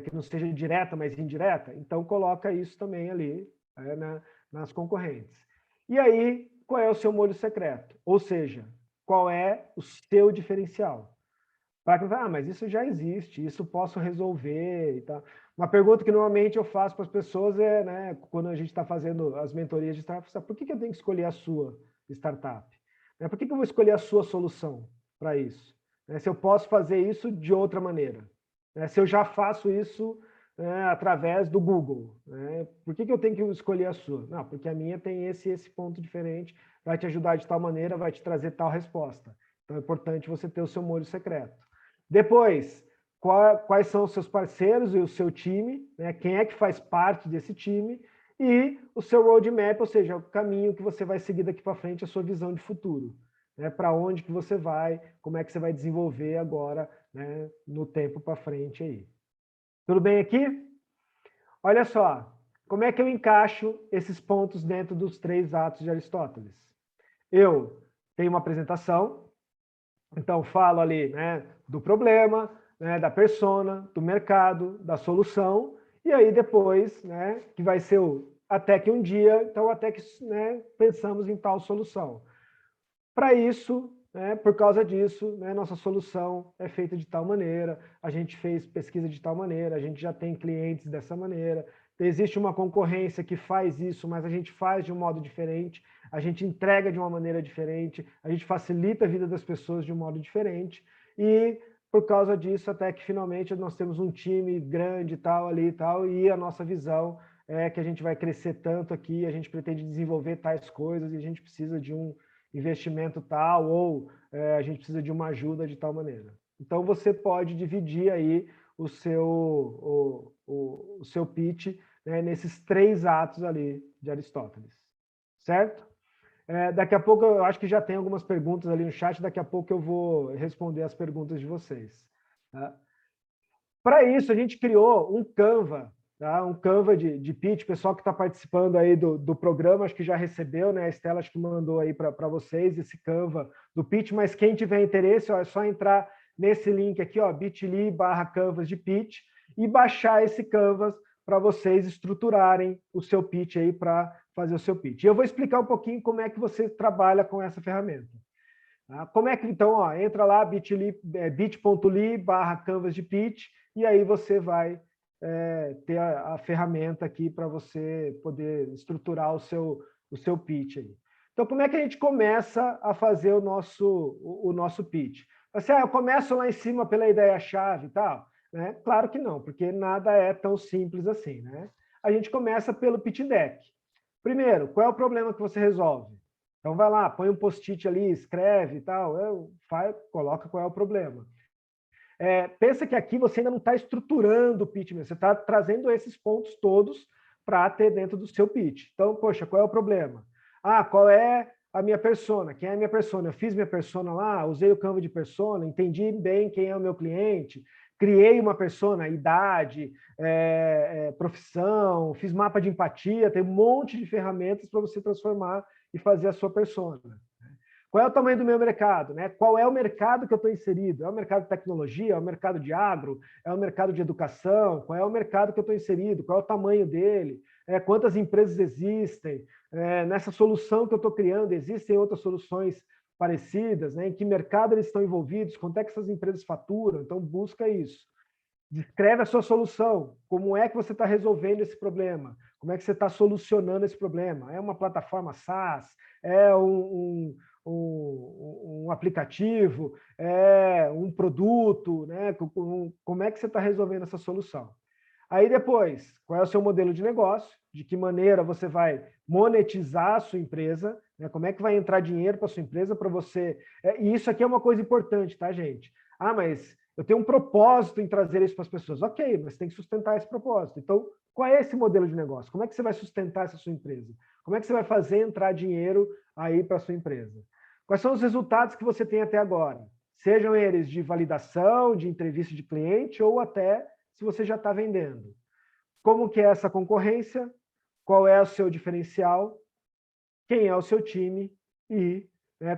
que não seja direta, mas indireta? Então, coloca isso também ali, nas concorrentes. E aí, qual é o seu molho secreto? Ou seja, qual é o seu diferencial? Para quem fala, mas isso já existe, isso posso resolver e tal. Uma pergunta que normalmente eu faço para as pessoas é, né, quando a gente está fazendo as mentorias de startup, por que eu tenho que escolher a sua startup? Por que eu vou escolher a sua solução para isso? Se eu posso fazer isso de outra maneira? Se eu já faço isso através do Google, por que eu tenho que escolher a sua? Não, porque a minha tem esse ponto diferente, vai te ajudar de tal maneira, vai te trazer tal resposta. Então é importante você ter o seu molho secreto. Depois, quais são os seus parceiros e o seu time, quem é que faz parte desse time, e o seu roadmap, ou seja, o caminho que você vai seguir daqui para frente, a sua visão de futuro. Para onde que você vai, como é que você vai desenvolver agora, né, no tempo para frente aí. Tudo bem aqui? Olha só, como é que eu encaixo esses pontos dentro dos 3 atos de Aristóteles? Eu tenho uma apresentação, então falo ali, né, do problema, né, da persona, do mercado, da solução, e aí depois, né, que vai ser até que um dia, então até que, né, pensamos em tal solução. Para isso, por causa disso, nossa solução é feita de tal maneira, a gente fez pesquisa de tal maneira, a gente já tem clientes dessa maneira, existe uma concorrência que faz isso, mas a gente faz de um modo diferente, a gente entrega de uma maneira diferente, a gente facilita a vida das pessoas de um modo diferente, e por causa disso, até que finalmente nós temos um time grande tal, ali e tal, e a nossa visão é que a gente vai crescer tanto aqui, a gente pretende desenvolver tais coisas, e a gente precisa de um investimento tal, ou a gente precisa de uma ajuda de tal maneira. Então, você pode dividir aí o seu pitch, né, nesses 3 atos ali de Aristóteles, certo? Daqui a pouco, eu acho que já tem algumas perguntas ali no chat, daqui a pouco eu vou responder as perguntas de vocês. Tá? Para isso, a gente criou um Canva, tá? Um Canva de pitch. O pessoal que está participando aí do programa, acho que já recebeu, né? A Estela acho que mandou aí para vocês esse Canva do pitch, mas quem tiver interesse, é só entrar nesse link aqui, bit.ly/canvas de pitch, e baixar esse Canvas para vocês estruturarem o seu pitch aí para fazer o seu pitch. E eu vou explicar um pouquinho como é que você trabalha com essa ferramenta. Tá? Como é que, então, entra lá, bit.ly/canvas de pitch, e aí você vai ter a ferramenta aqui para você poder estruturar o seu pitch aí. Então, como é que a gente começa a fazer o nosso pitch? Eu começo lá em cima pela ideia-chave e tal? Né? Claro que não, porque nada é tão simples assim. Né? A gente começa pelo pitch deck. Primeiro, qual é o problema que você resolve? Então, vai lá, põe um post-it ali, escreve e tal, coloca qual é o problema. Pensa que aqui você ainda não está estruturando o pitch mesmo, você está trazendo esses pontos todos para ter dentro do seu pitch. Então, poxa, qual é o problema? Qual é a minha persona? Quem é a minha persona? Eu fiz minha persona lá, usei o Canva de persona, entendi bem quem é o meu cliente, criei uma persona, idade, profissão, fiz mapa de empatia, tem um monte de ferramentas para você transformar e fazer a sua persona. Qual é o tamanho do meu mercado? Né? Qual é o mercado que eu estou inserido? É o mercado de tecnologia? É o mercado de agro? É o mercado de educação? Qual é o mercado que eu estou inserido? Qual é o tamanho dele? Quantas empresas existem? Nessa solução que eu estou criando, existem outras soluções parecidas? Né? Em que mercado eles estão envolvidos? Quanto é que essas empresas faturam? Então, busca isso. Descreve a sua solução. Como é que você está resolvendo esse problema? Como é que você está solucionando esse problema? É uma plataforma SaaS? É um aplicativo? É um produto? Né? Como é que você está resolvendo essa solução? Aí depois, qual é o seu modelo de negócio? De que maneira você vai monetizar a sua empresa? Né? Como é que vai entrar dinheiro para a sua empresa para você... E isso aqui é uma coisa importante, tá, gente? Mas eu tenho um propósito em trazer isso para as pessoas. Ok, mas tem que sustentar esse propósito. Então, Qual é esse modelo de negócio? Como é que você vai sustentar essa sua empresa? Como é que você vai fazer entrar dinheiro aí para a sua empresa? Quais são os resultados que você tem até agora? Sejam eles de validação, de entrevista de cliente ou até se você já está vendendo. Como que é essa concorrência? Qual é o seu diferencial? Quem é o seu time? E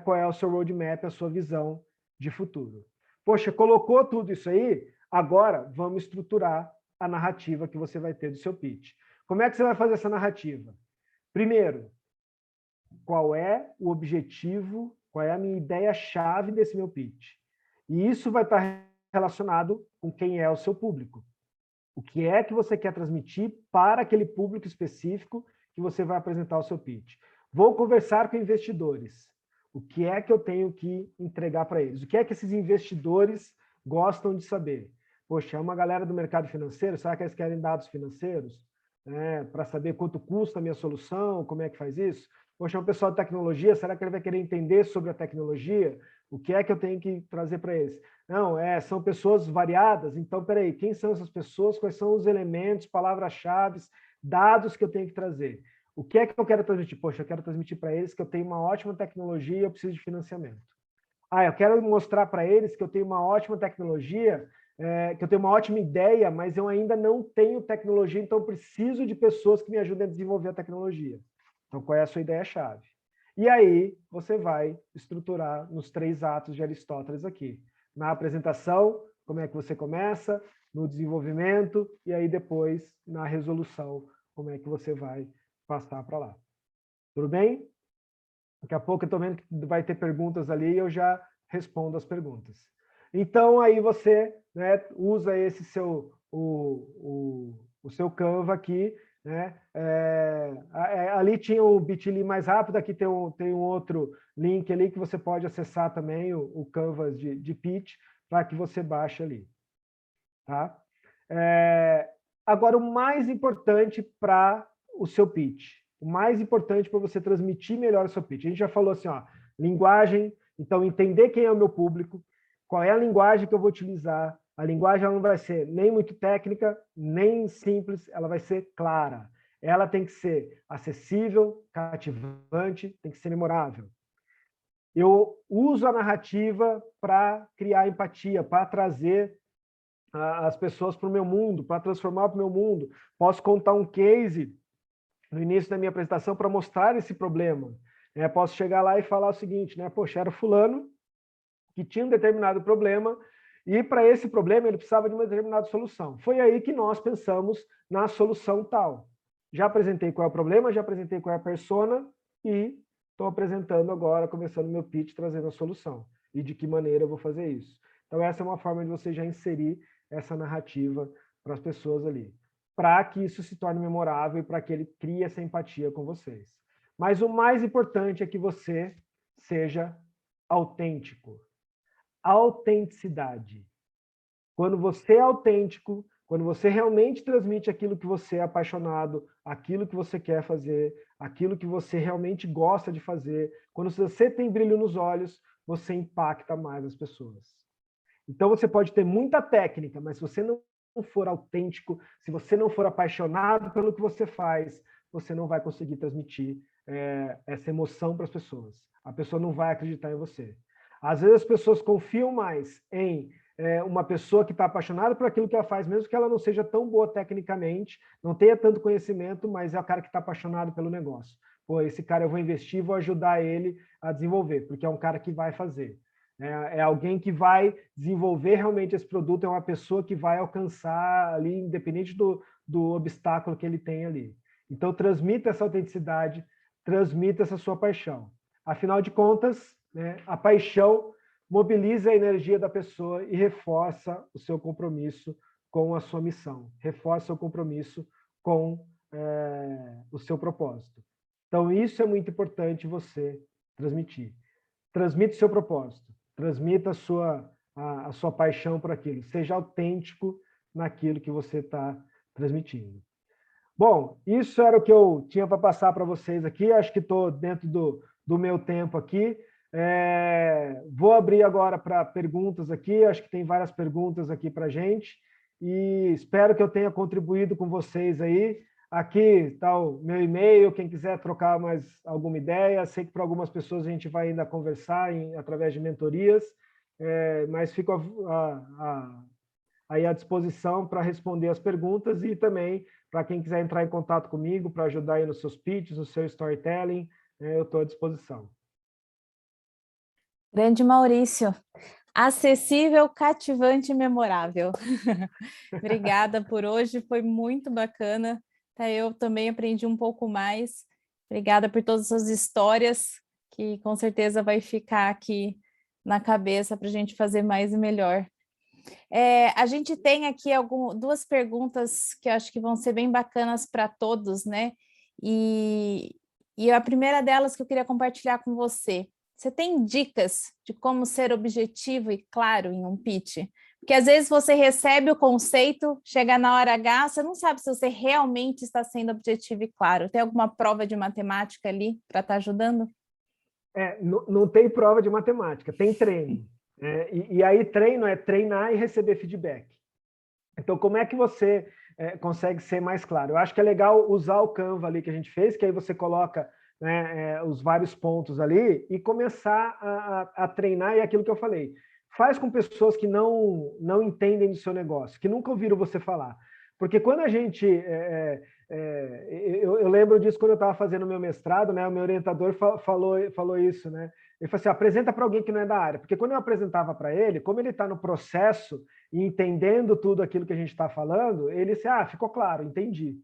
qual é o seu roadmap, a sua visão de futuro? Poxa, colocou tudo isso aí? Agora vamos estruturar a narrativa que você vai ter do seu pitch. Como é que você vai fazer essa narrativa? Primeiro, qual é o objetivo, qual é a minha ideia-chave desse meu pitch? E isso vai estar relacionado com quem é o seu público. O que é que você quer transmitir para aquele público específico que você vai apresentar o seu pitch? Vou conversar com investidores. O que é que eu tenho que entregar para eles? O que é que esses investidores gostam de saber? Poxa, é uma galera do mercado financeiro, será que eles querem dados financeiros? Para saber quanto custa a minha solução, como é que faz isso? Poxa, é um pessoal de tecnologia, será que ele vai querer entender sobre a tecnologia? O que é que eu tenho que trazer para eles? Não, são pessoas variadas, então, peraí, quem são essas pessoas? Quais são os elementos, palavras-chave, dados que eu tenho que trazer? O que é que eu quero transmitir? Poxa, eu quero transmitir para eles que eu tenho uma ótima tecnologia e eu preciso de financiamento. Eu quero mostrar para eles que eu tenho uma ótima tecnologia, que eu tenho uma ótima ideia, mas eu ainda não tenho tecnologia, então eu preciso de pessoas que me ajudem a desenvolver a tecnologia. Então, qual é a sua ideia-chave? E aí, você vai estruturar nos 3 atos de Aristóteles aqui. Na apresentação, como é que você começa, no desenvolvimento, e aí depois, na resolução, como é que você vai passar para lá. Tudo bem? Daqui a pouco eu estou vendo que vai ter perguntas ali e eu já respondo as perguntas. Então, aí você usa esse seu, o seu Canva aqui, ali tinha o Bitly mais rápido, aqui tem um outro link ali que você pode acessar também, o Canvas de pitch, para que você baixe ali. Tá? Agora, o mais importante para o seu pitch, o mais importante para você transmitir melhor o seu pitch. A gente já falou assim, linguagem, então entender quem é o meu público, qual é a linguagem que eu vou utilizar. A linguagem ela não vai ser nem muito técnica, nem simples, ela vai ser clara. Ela tem que ser acessível, cativante, tem que ser memorável. Eu uso a narrativa para criar empatia, para trazer as pessoas para o meu mundo, para transformar para o meu mundo. Posso contar um case no início da minha apresentação para mostrar esse problema. Posso chegar lá e falar o seguinte, poxa, era fulano que tinha um determinado problema e para esse problema ele precisava de uma determinada solução. Foi aí que nós pensamos na solução tal. Já apresentei qual é o problema, já apresentei qual é a persona e estou apresentando agora, começando meu pitch, trazendo a solução. E de que maneira eu vou fazer isso. Então essa é uma forma de você já inserir essa narrativa para as pessoas ali, para que isso se torne memorável e para que ele crie essa empatia com vocês. Mas o mais importante é que você seja autêntico. Autenticidade. Quando você é autêntico, quando você realmente transmite aquilo que você é apaixonado, aquilo que você quer fazer, aquilo que você realmente gosta de fazer, quando você tem brilho nos olhos, você impacta mais as pessoas. Então você pode ter muita técnica, mas se você não for autêntico, se você não for apaixonado pelo que você faz, você não vai conseguir transmitir essa emoção para as pessoas. A pessoa não vai acreditar em você. Às vezes as pessoas confiam mais em uma pessoa que está apaixonada por aquilo que ela faz, mesmo que ela não seja tão boa tecnicamente, não tenha tanto conhecimento, mas é o cara que está apaixonado pelo negócio. Pô, esse cara eu vou investir, vou ajudar ele a desenvolver, porque é um cara que vai fazer. É alguém que vai desenvolver realmente esse produto, é uma pessoa que vai alcançar ali, independente do obstáculo que ele tem ali. Então, transmita essa autenticidade, transmita essa sua paixão. Afinal de contas, a paixão mobiliza a energia da pessoa e reforça o seu compromisso com a sua missão, reforça o compromisso com o seu propósito. Então, isso é muito importante você transmitir. Transmita o seu propósito, transmita a sua paixão por aquilo, seja autêntico naquilo que você está transmitindo. Bom, isso era o que eu tinha para passar para vocês aqui, acho que estou dentro do meu tempo aqui. Vou abrir agora para perguntas aqui, acho que tem várias perguntas aqui para a gente, e espero que eu tenha contribuído com vocês aí. Aqui está o meu e-mail, quem quiser trocar mais alguma ideia. Sei que para algumas pessoas a gente vai ainda conversar através de mentorias, mas fico aí à disposição para responder as perguntas e também para quem quiser entrar em contato comigo para ajudar aí nos seus pitches, no seu storytelling, eu estou à disposição. Grande Maurício, acessível, cativante e memorável. Obrigada por hoje, foi muito bacana. Eu também aprendi um pouco mais. Obrigada por todas as suas histórias, que com certeza vai ficar aqui na cabeça para a gente fazer mais e melhor. A gente tem aqui duas perguntas que eu acho que vão ser bem bacanas para todos, né? E a primeira delas que eu queria compartilhar com você. Você tem dicas de como ser objetivo e claro em um pitch? Porque às vezes você recebe o conceito, chega na hora H, você não sabe se você realmente está sendo objetivo e claro. Tem alguma prova de matemática ali para estar ajudando? Não tem prova de matemática, tem treino. E aí treino é treinar e receber feedback. Então, como é que você consegue ser mais claro? Eu acho que é legal usar o Canva ali que a gente fez, que aí você coloca os vários pontos ali e começar a treinar, e aquilo que eu falei. Faz com pessoas que não entendem do seu negócio, que nunca ouviram você falar. Porque quando a gente... eu lembro disso quando eu estava fazendo o meu mestrado, né? O meu orientador falou isso, né? Ele falou assim, apresenta para alguém que não é da área. Porque quando eu apresentava para ele, como ele está no processo e entendendo tudo aquilo que a gente está falando, ele disse, ficou claro, entendi.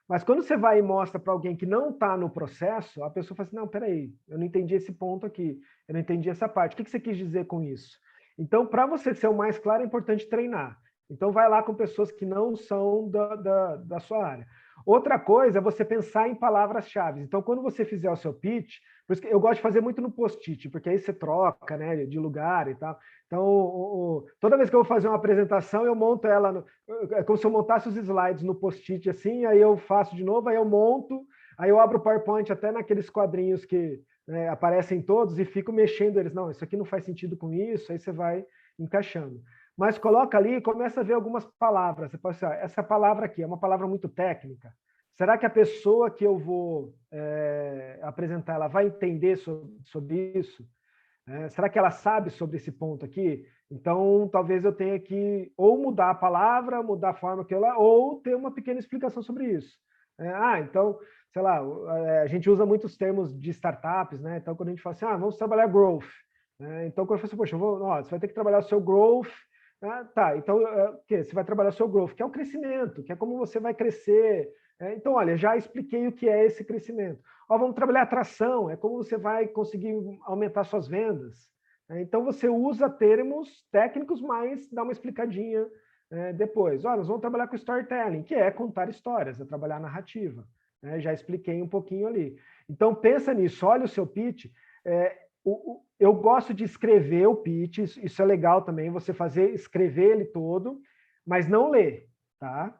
Mas quando você vai e mostra para alguém que não está no processo, a pessoa fala assim, não, peraí, eu não entendi esse ponto aqui, eu não entendi essa parte. O que você quis dizer com isso? Então, para você ser o mais claro, é importante treinar. Então, vai lá com pessoas que não são da sua área. Outra coisa é você pensar em palavras-chave. Então, quando você fizer o seu pitch, por isso que eu gosto de fazer muito no post-it, porque aí você troca, né, de lugar e tal. Então, toda vez que eu vou fazer uma apresentação, eu monto ela, é como se eu montasse os slides no post-it assim, aí eu faço de novo, aí eu monto, aí eu abro o PowerPoint até naqueles quadrinhos que aparecem todos e fico mexendo eles. Não, isso aqui não faz sentido com isso, aí você vai encaixando. Mas coloca ali e começa a ver algumas palavras. Você pode dizer, essa palavra aqui é uma palavra muito técnica. Será que a pessoa que eu vou apresentar, ela vai entender sobre isso? Será que ela sabe sobre esse ponto aqui? Então, talvez eu tenha que ou mudar a palavra, mudar a forma que ela, ou ter uma pequena explicação sobre isso. Então, sei lá, a gente usa muitos termos de startups, né? Então, quando a gente fala assim, vamos trabalhar growth. Então, quando eu falo assim, poxa, você vai ter que trabalhar o seu growth. Tá, então, você vai trabalhar o seu growth, que é o crescimento, que é como você vai crescer. Então, olha, já expliquei o que é esse crescimento. Vamos trabalhar atração, é como você vai conseguir aumentar suas vendas. Então, você usa termos técnicos, mas dá uma explicadinha depois. Nós vamos trabalhar com storytelling, que é contar histórias, é trabalhar narrativa. Já expliquei um pouquinho ali. Então, pensa nisso, olha o seu pitch. Eu gosto de escrever o pitch, isso é legal também, você escrever ele todo, mas não ler, tá?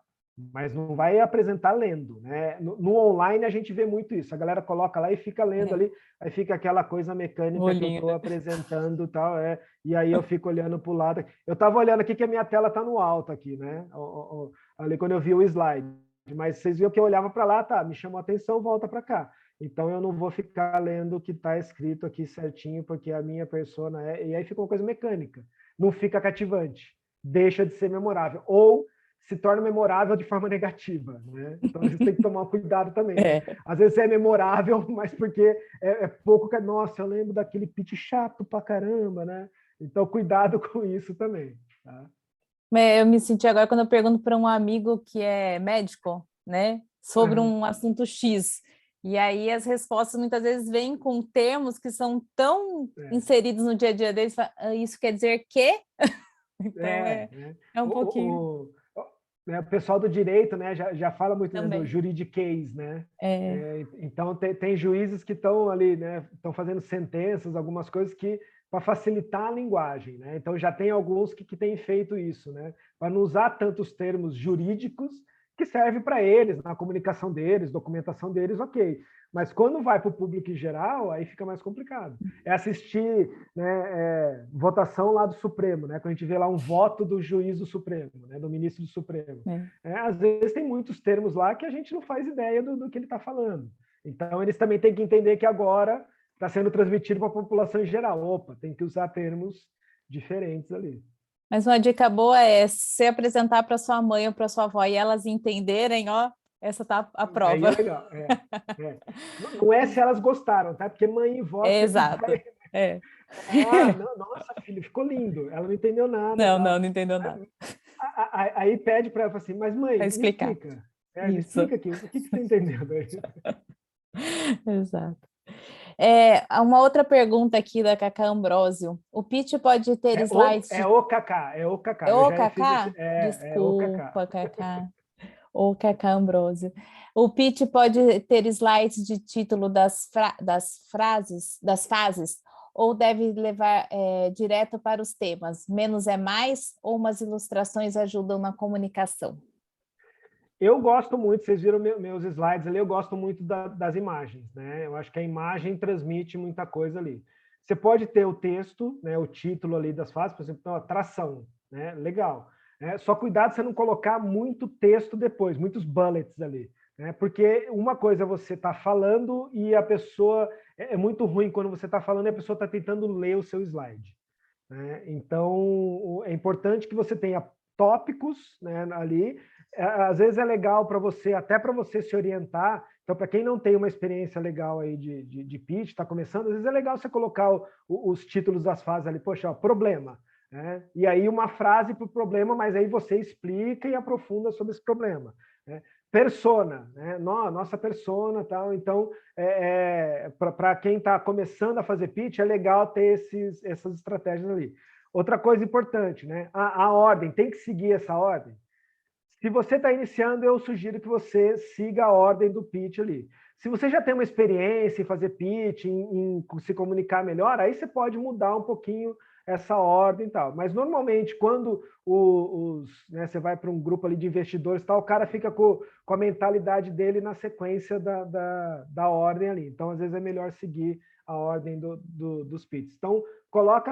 Mas não vai apresentar lendo, né? No online a gente vê muito isso, a galera coloca lá e fica lendo ali, aí fica aquela coisa mecânica que eu estou apresentando e tal, e aí eu fico olhando para o lado. Eu estava olhando aqui que a minha tela está no alto aqui, né? Ali quando eu vi o slide, mas vocês viram que eu olhava para lá, tá, me chamou a atenção, volta para cá. Então, eu não vou ficar lendo o que está escrito aqui certinho, porque a minha persona e aí fica uma coisa mecânica. Não fica cativante. Deixa de ser memorável. Ou se torna memorável de forma negativa, né? Então, a gente tem que tomar cuidado também. Às vezes é memorável, mas porque é pouco... Nossa, eu lembro daquele pitch chato pra caramba, né? Então, cuidado com isso também. Tá? Eu me senti agora quando eu pergunto para um amigo que é médico, né? Sobre um assunto X. E aí as respostas muitas vezes vêm com termos que são tão inseridos no dia a dia deles, isso quer dizer que? Então é um pouquinho... O pessoal do direito, né, já fala muito do juridiquês, né? Então tem juízes que estão ali, né, estão fazendo sentenças, algumas coisas que para facilitar a linguagem, né? Então já tem alguns que têm feito isso, né? Para não usar tantos termos jurídicos que serve para eles, na comunicação deles, documentação deles, ok. Mas quando vai para o público em geral, aí fica mais complicado. É assistir, né, votação lá do Supremo, né, quando a gente vê lá um voto do juiz do Supremo, né, do ministro do Supremo. Às vezes tem muitos termos lá que a gente não faz ideia do que ele está falando. Então, eles também têm que entender que agora está sendo transmitido para a população em geral. Opa, tem que usar termos diferentes ali. Mas uma dica boa é se apresentar para sua mãe ou para sua avó e elas entenderem, ó, essa tá a prova. Aí é legal. Não é se elas gostaram, tá? Porque mãe e vó... Exato. Nossa, filho, ficou lindo. Ela não entendeu nada. Não entendeu nada. Aí pede para ela assim, mas mãe, me explica. Me explica aqui, o que você está entendendo aí? Exato. Uma outra pergunta aqui da Cacá Ambrosio. O pitch pode ter slides... É o Cacá. É o Cacá? Desculpa, Cacá. O Cacá Ambrosio. O pitch pode ter slides de título das fases, ou deve levar direto para os temas? Menos é mais, ou umas ilustrações ajudam na comunicação? Eu gosto muito, vocês viram meus slides ali, eu gosto muito das imagens, né? Eu acho que a imagem transmite muita coisa ali. Você pode ter o texto, né, o título ali das fases, por exemplo, tração, né? Legal. Só cuidado você não colocar muito texto depois, muitos bullets ali, né? Porque uma coisa é você está falando e a pessoa... É muito ruim quando você está falando e a pessoa está tentando ler o seu slide, né? Então, é importante que você tenha tópicos, né, ali. Às vezes é legal para você, até para você se orientar. Então, para quem não tem uma experiência legal aí de pitch, está começando, às vezes é legal você colocar os títulos das fases ali, poxa, ó, problema, né? E aí uma frase para o problema, mas aí você explica e aprofunda sobre esse problema, né? Persona, né? Nossa persona, tal. Então, para quem está começando a fazer pitch, é legal ter essas estratégias ali. Outra coisa importante, né? A ordem, tem que seguir essa ordem. Se você está iniciando, eu sugiro que você siga a ordem do pitch ali. Se você já tem uma experiência em fazer pitch, em se comunicar melhor, aí você pode mudar um pouquinho essa ordem e tal. Mas, normalmente, quando né, você vai para um grupo ali de investidores, tal, o cara fica com a mentalidade dele na sequência da ordem ali. Então, às vezes, é melhor seguir a ordem dos pitches. Então,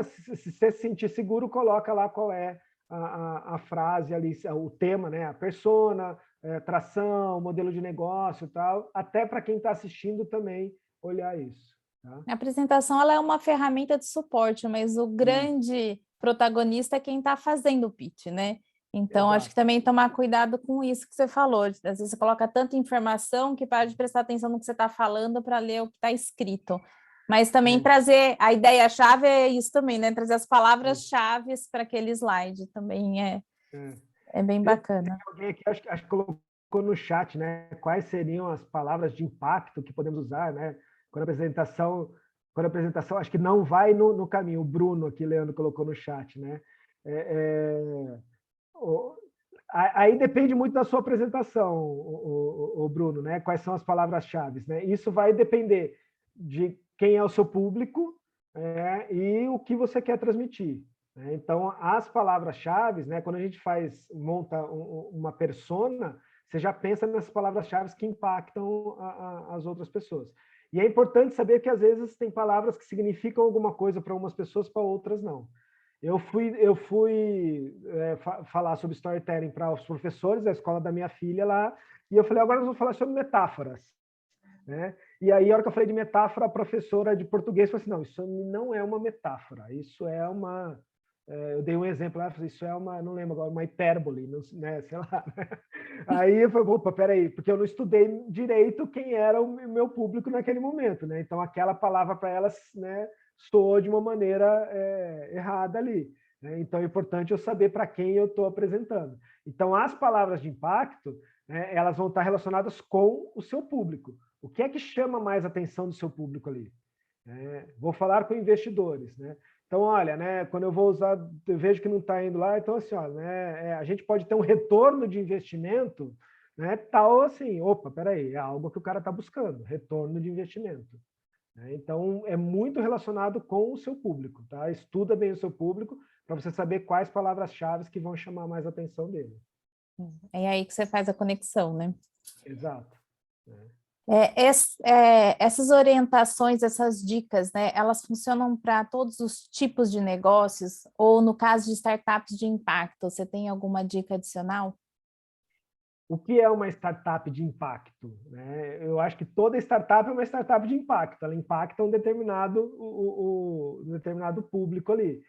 se você se sentir seguro, coloca lá qual é a frase ali, o tema, né? A persona, tração, modelo de negócio e tal, até para quem está assistindo também olhar isso. Tá? A apresentação ela é uma ferramenta de suporte, mas o grande protagonista é quem está fazendo o pitch, né? Então, Exato. Acho que também tomar cuidado com isso que você falou. Às vezes você coloca tanta informação que para de prestar atenção no que você está falando para ler o que está escrito. Mas também trazer a ideia-chave é isso também, né? Trazer as palavras-chave para aquele slide também é bem bacana. Alguém aqui acho que colocou no chat, né? Quais seriam as palavras de impacto que podemos usar, né? Quando a apresentação acho que não vai no caminho. O Bruno aqui, Leandro, colocou no chat, né? Aí depende muito da sua apresentação, o Bruno, né? Quais são as palavras-chave, né? Isso vai depender de quem é o seu público e o que você quer transmitir, né? Então, as palavras-chave, né? Quando a gente monta uma persona, você já pensa nessas palavras-chave que impactam as outras pessoas. E é importante saber que, às vezes, tem palavras que significam alguma coisa para umas pessoas, para outras não. Eu fui falar sobre storytelling para os professores da escola da minha filha lá, e eu falei, agora nós vamos falar sobre metáforas, né? E aí, a hora que eu falei de metáfora, a professora de português falou assim, não, isso não é uma metáfora, isso é uma... eu dei um exemplo lá, isso é uma, não lembro agora, uma hipérbole, né, sei lá. Aí eu falei, opa, peraí, porque eu não estudei direito quem era o meu público naquele momento, né? Então, aquela palavra para elas, né, soou de uma maneira errada ali, né? Então, é importante eu saber para quem eu estou apresentando. Então, as palavras de impacto, né, elas vão estar relacionadas com o seu público. O que é que chama mais a atenção do seu público ali? Vou falar com investidores, né? Então, olha, né, quando eu vou usar, eu vejo que não está indo lá, então, assim, ó, né, a gente pode ter um retorno de investimento, né, tal assim, opa, peraí, é algo que o cara está buscando, retorno de investimento. Né? Então, é muito relacionado com o seu público, tá? Estuda bem o seu público para você saber quais palavras-chave que vão chamar mais a atenção dele. É aí que você faz a conexão, né? Exato. Essas orientações, essas dicas, né, elas funcionam para todos os tipos de negócios, ou no caso de startups de impacto, você tem alguma dica adicional? O que é uma startup de impacto? Né? Eu acho que toda startup é uma startup de impacto, ela impacta um determinado público ali.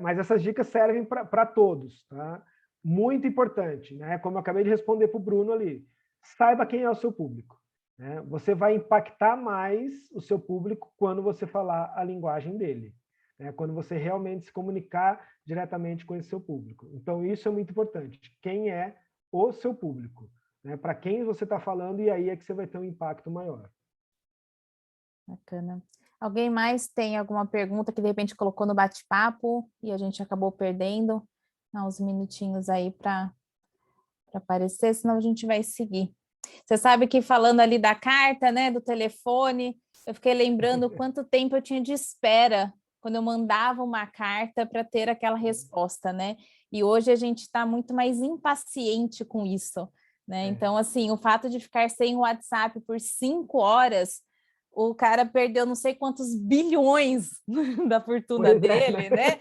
Mas essas dicas servem para todos. Tá? Muito importante, né? Como eu acabei de responder para o Bruno ali, saiba quem é o seu público. Né? Você vai impactar mais o seu público quando você falar a linguagem dele. Né? Quando você realmente se comunicar diretamente com esse seu público. Então, isso é muito importante. Quem é o seu público, né? Para quem você está falando, e aí é que você vai ter um impacto maior. Bacana. Alguém mais tem alguma pergunta que de repente colocou no bate-papo e a gente acabou perdendo? Dá uns minutinhos aí para aparecer, senão a gente vai seguir. Você sabe que falando ali da carta, né, do telefone, eu fiquei lembrando quanto tempo eu tinha de espera quando eu mandava uma carta para ter aquela resposta, né? E hoje a gente está muito mais impaciente com isso, né? Então, assim, o fato de ficar sem o WhatsApp por 5 horas, o cara perdeu não sei quantos bilhões da fortuna dele, né?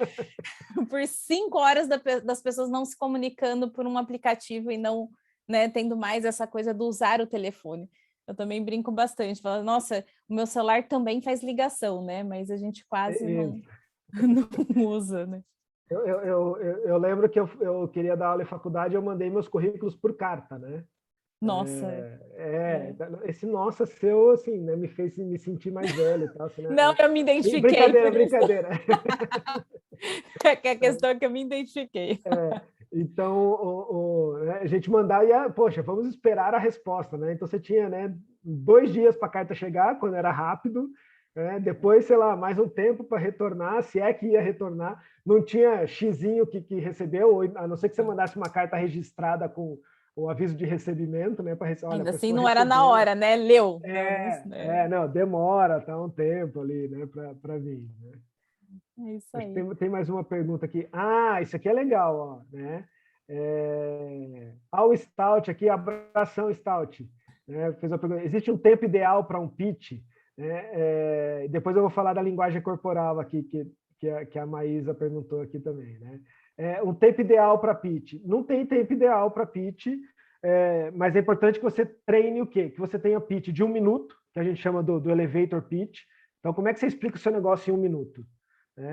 Por 5 horas das pessoas não se comunicando por um aplicativo e não, né, tendo mais essa coisa do usar o telefone. Eu também brinco bastante, falo, nossa, o meu celular também faz ligação, né? Mas a gente quase não usa, né? Eu lembro que eu queria dar aula em faculdade, eu mandei meus currículos por carta, né? Nossa. Esse nossa seu, assim, né, me fez me sentir mais velho e tal. Assim, né? Não, eu me identifiquei. Brincadeira. É que a questão é que eu me identifiquei. Então, a gente mandar e, poxa, vamos esperar a resposta, né? Então, você tinha, né, 2 dias para a carta chegar, quando era rápido, depois, sei lá, mais um tempo para retornar, se é que ia retornar. Não tinha xizinho que recebeu, a não ser que você mandasse uma carta registrada com o aviso de recebimento, né? Ainda assim, não era na hora, né? Leu. Não, demora, tá um tempo ali, né, para vir, né? É isso aí. Tem mais uma pergunta aqui. Isso aqui é legal, ó, né? Ao Stout aqui, abração Stout. Né? Fez uma pergunta. Existe um tempo ideal para um pitch? Né? Depois eu vou falar da linguagem corporal aqui, que a Maísa perguntou aqui também, né? Um tempo ideal para pitch. Não tem tempo ideal para pitch, mas é importante que você treine o quê? Que você tenha pitch de 1 minuto, que a gente chama do elevator pitch. Então, como é que você explica o seu negócio em 1 minuto?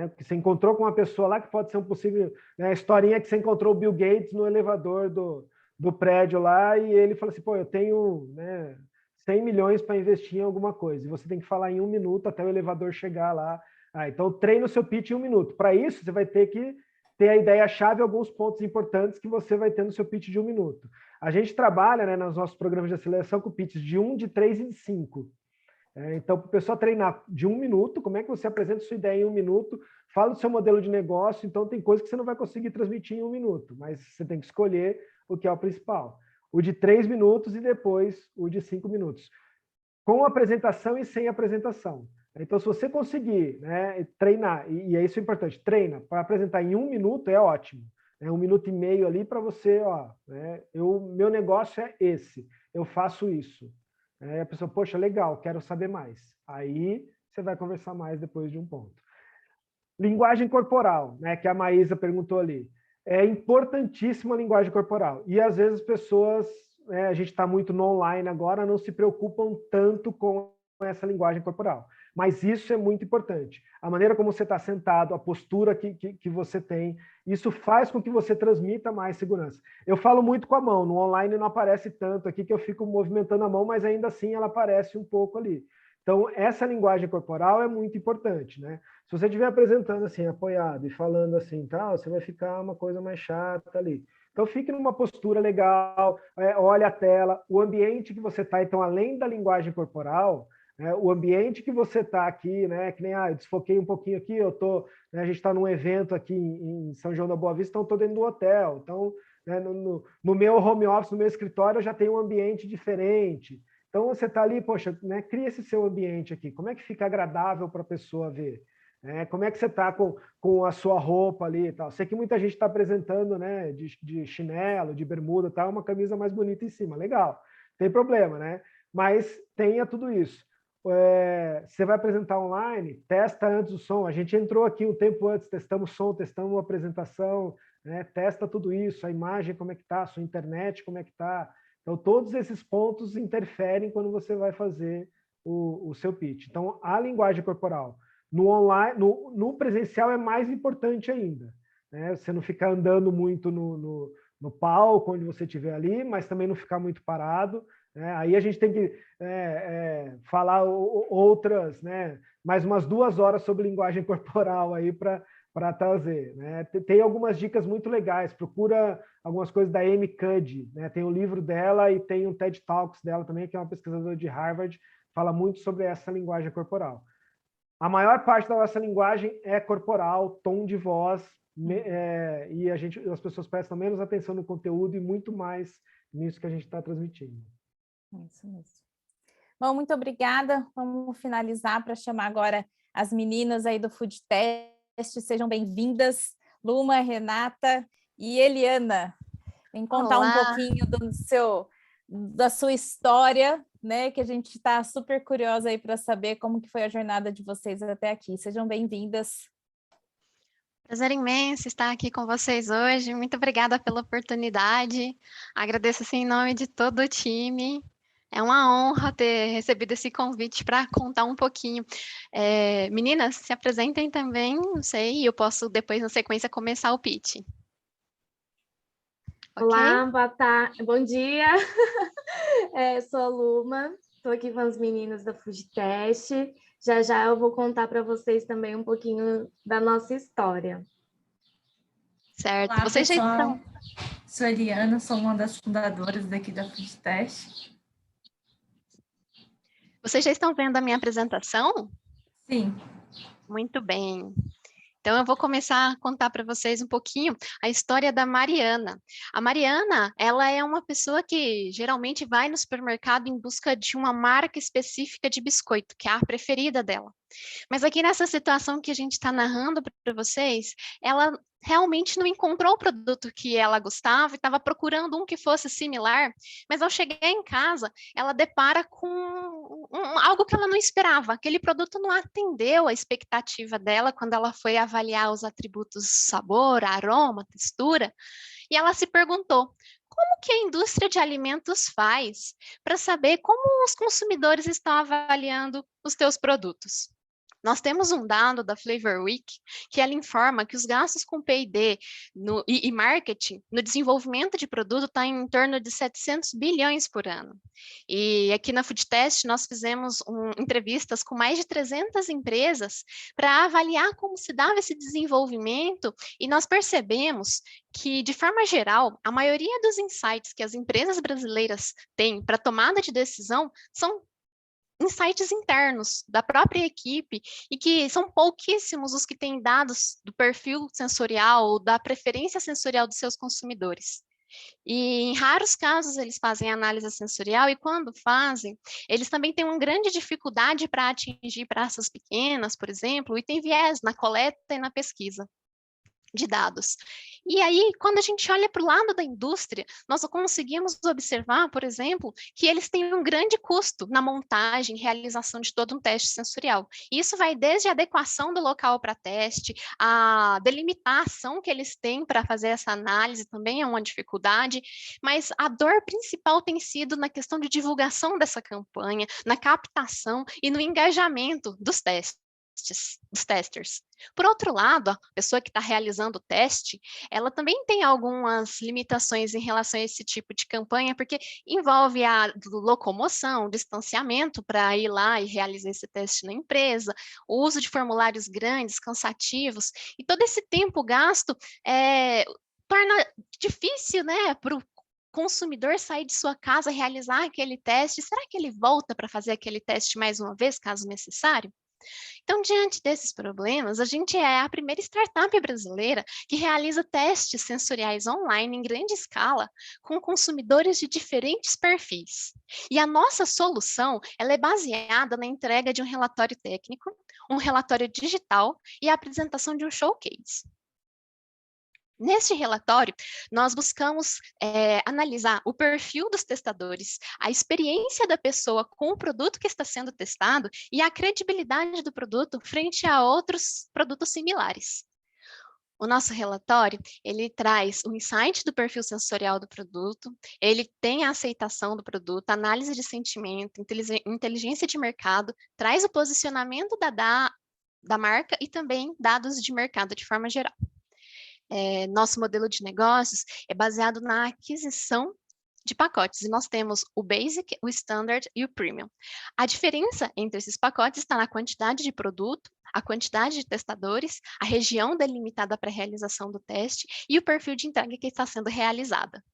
Porque você encontrou com uma pessoa lá que pode ser um possível... Né, a historinha que você encontrou o Bill Gates no elevador do prédio lá e ele fala assim, pô, eu tenho, né, 100 milhões para investir em alguma coisa. E você tem que falar em 1 minuto até o elevador chegar lá. Então, treina o seu pitch em 1 minuto. Para isso, você vai ter que ter a ideia-chave e alguns pontos importantes que você vai ter no seu pitch de 1 minuto. A gente trabalha, né, nos nossos programas de aceleração com pitches de 1, de 3 e de 5. Então, para o pessoal treinar de 1 minuto, como é que você apresenta sua ideia em 1 minuto, fala do seu modelo de negócio, então tem coisas que você não vai conseguir transmitir em 1 minuto, mas você tem que escolher o que é o principal. O de 3 minutos e depois o de 5 minutos. Com apresentação e sem apresentação. Então, se você conseguir, né, treinar, e é isso importante, treina, para apresentar em 1 minuto é ótimo. 1 minuto e meio ali para você, né, meu negócio é esse, eu faço isso. A pessoa, poxa, legal, quero saber mais. Aí você vai conversar mais depois de um ponto. Linguagem corporal, né, que a Maísa perguntou ali. É importantíssima a linguagem corporal. E às vezes as pessoas, a gente está muito no online agora, não se preocupam tanto com essa linguagem corporal. Mas isso é muito importante. A maneira como você está sentado, a postura que você tem, isso faz com que você transmita mais segurança. Eu falo muito com a mão, no online não aparece tanto aqui que eu fico movimentando a mão, mas ainda assim ela aparece um pouco ali. Então, essa linguagem corporal é muito importante, né? Se você estiver apresentando assim, apoiado e falando assim, tal, você vai ficar uma coisa mais chata ali. Então, fique numa postura legal, olhe a tela, o ambiente que você está. Então, além da linguagem corporal, o ambiente que você está aqui, né? Que nem, eu desfoquei um pouquinho aqui, a gente está num evento aqui em São João da Boa Vista, então estou dentro do hotel. Então, né, no meu home office, no meu escritório, eu já tenho um ambiente diferente. Então, você está ali, poxa, né, cria esse seu ambiente aqui. Como é que fica agradável para a pessoa ver? Como é que você está com a sua roupa ali e tal? Sei que muita gente está apresentando, né, de chinelo, de bermuda, tal, uma camisa mais bonita em cima, legal, tem problema, né? Mas tenha tudo isso. Você vai apresentar online, testa antes o som. A gente entrou aqui um tempo antes, testamos som, testamos a apresentação, né? Testa tudo isso, a imagem como é que está, a sua internet como é que está. Então, todos esses pontos interferem quando você vai fazer o seu pitch. Então, a linguagem corporal no online, no presencial é mais importante ainda, né? Você não ficar andando muito no palco, onde você estiver ali, mas também não ficar muito parado. Aí a gente tem que falar outras, né, mais umas 2 horas sobre linguagem corporal aí para trazer, né? Tem algumas dicas muito legais, procura algumas coisas da Amy Cuddy, né? Tem o livro dela e tem um TED Talks dela também, que é uma pesquisadora de Harvard, fala muito sobre essa linguagem corporal. A maior parte da nossa linguagem é corporal, tom de voz, e as pessoas prestam menos atenção no conteúdo e muito mais nisso que a gente está transmitindo. Isso mesmo. Bom, muito obrigada. Vamos finalizar para chamar agora as meninas aí do Food Test. Sejam bem-vindas, Luma, Renata e Eliana. Vem contar um pouquinho da sua história, né? Que a gente está super curiosa aí para saber como que foi a jornada de vocês até aqui. Sejam bem-vindas. Prazer imenso estar aqui com vocês hoje. Muito obrigada pela oportunidade. Agradeço assim, em nome de todo o time. É uma honra ter recebido esse convite para contar um pouquinho. Meninas, se apresentem também, não sei, eu posso depois, na sequência, começar o pitch. Olá, boa tarde, bom dia. Sou a Luma, estou aqui com as meninas da Food Test. Já eu vou contar para vocês também um pouquinho da nossa história. Certo. Olá, vocês pessoal. já estão... Sou a Eliana, sou uma das fundadoras daqui da Food Test. Vocês já estão vendo a minha apresentação? Sim. Muito bem. Então, eu vou começar a contar para vocês um pouquinho a história da Mariana. A Mariana, ela é uma pessoa que geralmente vai no supermercado em busca de uma marca específica de biscoito, que é a preferida dela. Mas aqui nessa situação que a gente está narrando para vocês, ela realmente não encontrou o produto que ela gostava e estava procurando um que fosse similar, mas ao chegar em casa, ela depara com algo que ela não esperava. Aquele produto não atendeu a expectativa dela quando ela foi avaliar os atributos sabor, aroma, textura, e ela se perguntou: como que a indústria de alimentos faz para saber como os consumidores estão avaliando os teus produtos? Nós temos um dado da Flavor Week que ela informa que os gastos com P&D e marketing no desenvolvimento de produto está em torno de 700 bilhões por ano. E aqui na Food Test nós fizemos entrevistas com mais de 300 empresas para avaliar como se dava esse desenvolvimento, e nós percebemos que, de forma geral, a maioria dos insights que as empresas brasileiras têm para tomada de decisão são insights internos da própria equipe, e que são pouquíssimos os que têm dados do perfil sensorial ou da preferência sensorial dos seus consumidores. E em raros casos eles fazem análise sensorial, e quando fazem, eles também têm uma grande dificuldade para atingir praças pequenas, por exemplo, e tem viés na coleta e na pesquisa de dados. E aí, quando a gente olha para o lado da indústria, nós conseguimos observar, por exemplo, que eles têm um grande custo na montagem e realização de todo um teste sensorial. E isso vai desde a adequação do local para teste, a delimitação que eles têm para fazer essa análise também é uma dificuldade, mas a dor principal tem sido na questão de divulgação dessa campanha, na captação e no engajamento dos testers. Por outro lado, a pessoa que está realizando o teste, ela também tem algumas limitações em relação a esse tipo de campanha, porque envolve a locomoção, distanciamento para ir lá e realizar esse teste na empresa, o uso de formulários grandes, cansativos, e todo esse tempo gasto torna difícil, né, para o consumidor sair de sua casa, realizar aquele teste. Será que ele volta para fazer aquele teste mais uma vez, caso necessário? Então, diante desses problemas, a gente é a primeira startup brasileira que realiza testes sensoriais online em grande escala com consumidores de diferentes perfis. E a nossa solução, ela é baseada na entrega de um relatório técnico, um relatório digital e a apresentação de um showcase. Neste relatório, nós buscamos analisar o perfil dos testadores, a experiência da pessoa com o produto que está sendo testado e a credibilidade do produto frente a outros produtos similares. O nosso relatório, ele traz o insight do perfil sensorial do produto, ele tem a aceitação do produto, análise de sentimento, inteligência de mercado, traz o posicionamento da marca e também dados de mercado de forma geral. Nosso modelo de negócios é baseado na aquisição de pacotes, e nós temos o Basic, o Standard e o Premium. A diferença entre esses pacotes está na quantidade de produto, a quantidade de testadores, a região delimitada para a realização do teste e o perfil de entrega que está sendo realizada.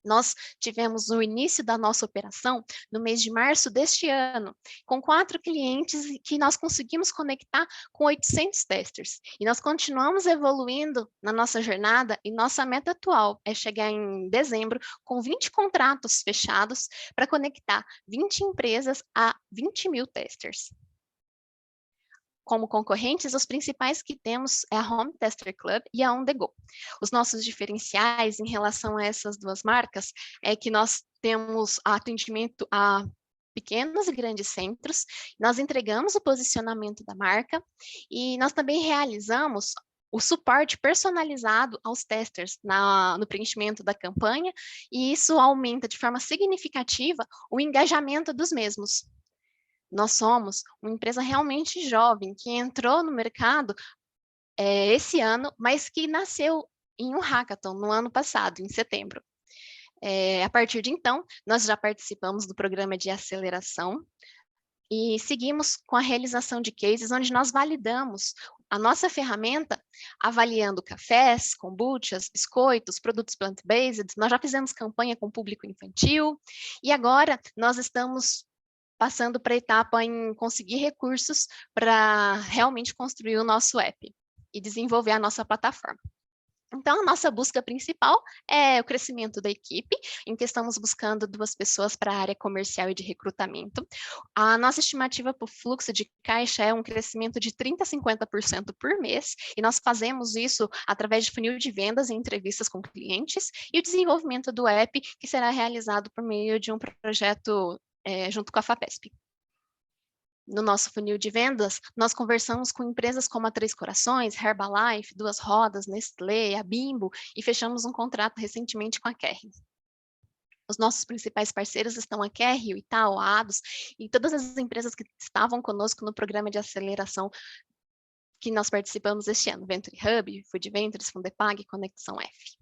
Nós tivemos o início da nossa operação no mês de março deste ano, com 4 clientes que nós conseguimos conectar com 800 testers. E nós continuamos evoluindo na nossa jornada e nossa meta atual é chegar em dezembro com 20 contratos fechados para conectar 20 empresas a 20 mil testers. Como concorrentes, os principais que temos é a Home Tester Club e a On The Go. Os nossos diferenciais em relação a essas duas marcas é que nós temos atendimento a pequenos e grandes centros, nós entregamos o posicionamento da marca e nós também realizamos o suporte personalizado aos testers no preenchimento da campanha, e isso aumenta de forma significativa o engajamento dos mesmos. Nós somos uma empresa realmente jovem, que entrou no mercado esse ano, mas que nasceu em um hackathon no ano passado, em setembro. A partir de então, nós já participamos do programa de aceleração e seguimos com a realização de cases, onde nós validamos a nossa ferramenta, avaliando cafés, kombuchas, biscoitos, produtos plant-based. Nós já fizemos campanha com público infantil e agora nós estamos passando para a etapa em conseguir recursos para realmente construir o nosso app e desenvolver a nossa plataforma. Então, a nossa busca principal é o crescimento da equipe, em que estamos buscando 2 pessoas para a área comercial e de recrutamento. A nossa estimativa para o fluxo de caixa é um crescimento de 30% a 50% por mês, e nós fazemos isso através de funil de vendas e entrevistas com clientes, e o desenvolvimento do app, que será realizado por meio de um projeto junto com a FAPESP. No nosso funil de vendas, nós conversamos com empresas como a Três Corações, Herbalife, Duas Rodas, Nestlé, a Bimbo, e fechamos um contrato recentemente com a Kerry. Os nossos principais parceiros estão a Kerry, o Itaú, a Ados, e todas as empresas que estavam conosco no programa de aceleração que nós participamos este ano, Venture Hub, Food Ventures, Fundepag, Conexão F.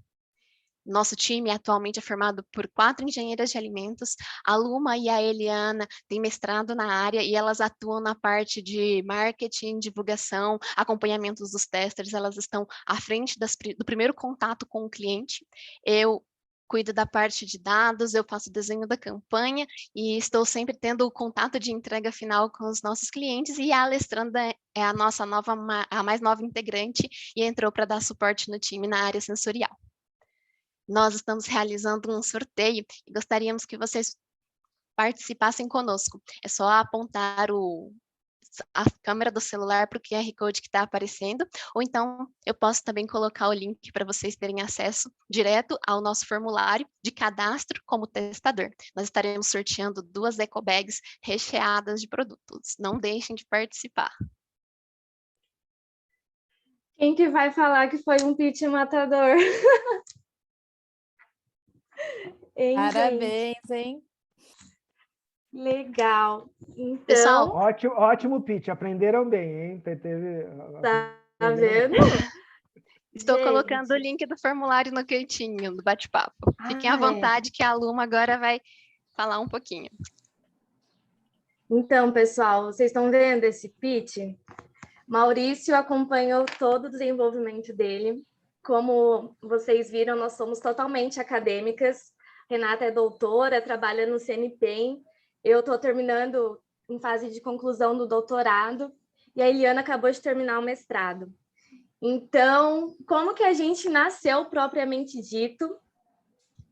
Nosso time atualmente é formado por 4 engenheiras de alimentos. A Luma e a Eliana têm mestrado na área e elas atuam na parte de marketing, divulgação, acompanhamento dos testers. Elas estão à frente do primeiro contato com o cliente. Eu cuido da parte de dados, eu faço o desenho da campanha e estou sempre tendo o contato de entrega final com os nossos clientes. E a Alessandra é a nossa a mais nova integrante e entrou para dar suporte no time na área sensorial. Nós estamos realizando um sorteio e gostaríamos que vocês participassem conosco. É só apontar a câmera do celular para o QR Code que está aparecendo, ou então eu posso também colocar o link para vocês terem acesso direto ao nosso formulário de cadastro como testador. Nós estaremos sorteando 2 ecobags recheadas de produtos. Não deixem de participar. Quem que vai falar que foi um pitch matador? Hein, parabéns, gente? Hein? Legal. Então, pessoal, ótimo pitch, aprenderam bem, hein? Tá vendo? Estou colocando o link do formulário no cantinho do bate-papo. Fiquem à vontade que a Luma agora vai falar um pouquinho. Então, pessoal, vocês estão vendo esse pitch? Maurício acompanhou todo o desenvolvimento dele. Como vocês viram, nós somos totalmente acadêmicas. Renata é doutora, trabalha no CNPEM. Eu estou terminando em fase de conclusão do doutorado. E a Eliana acabou de terminar o mestrado. Então, como que a gente nasceu propriamente dito?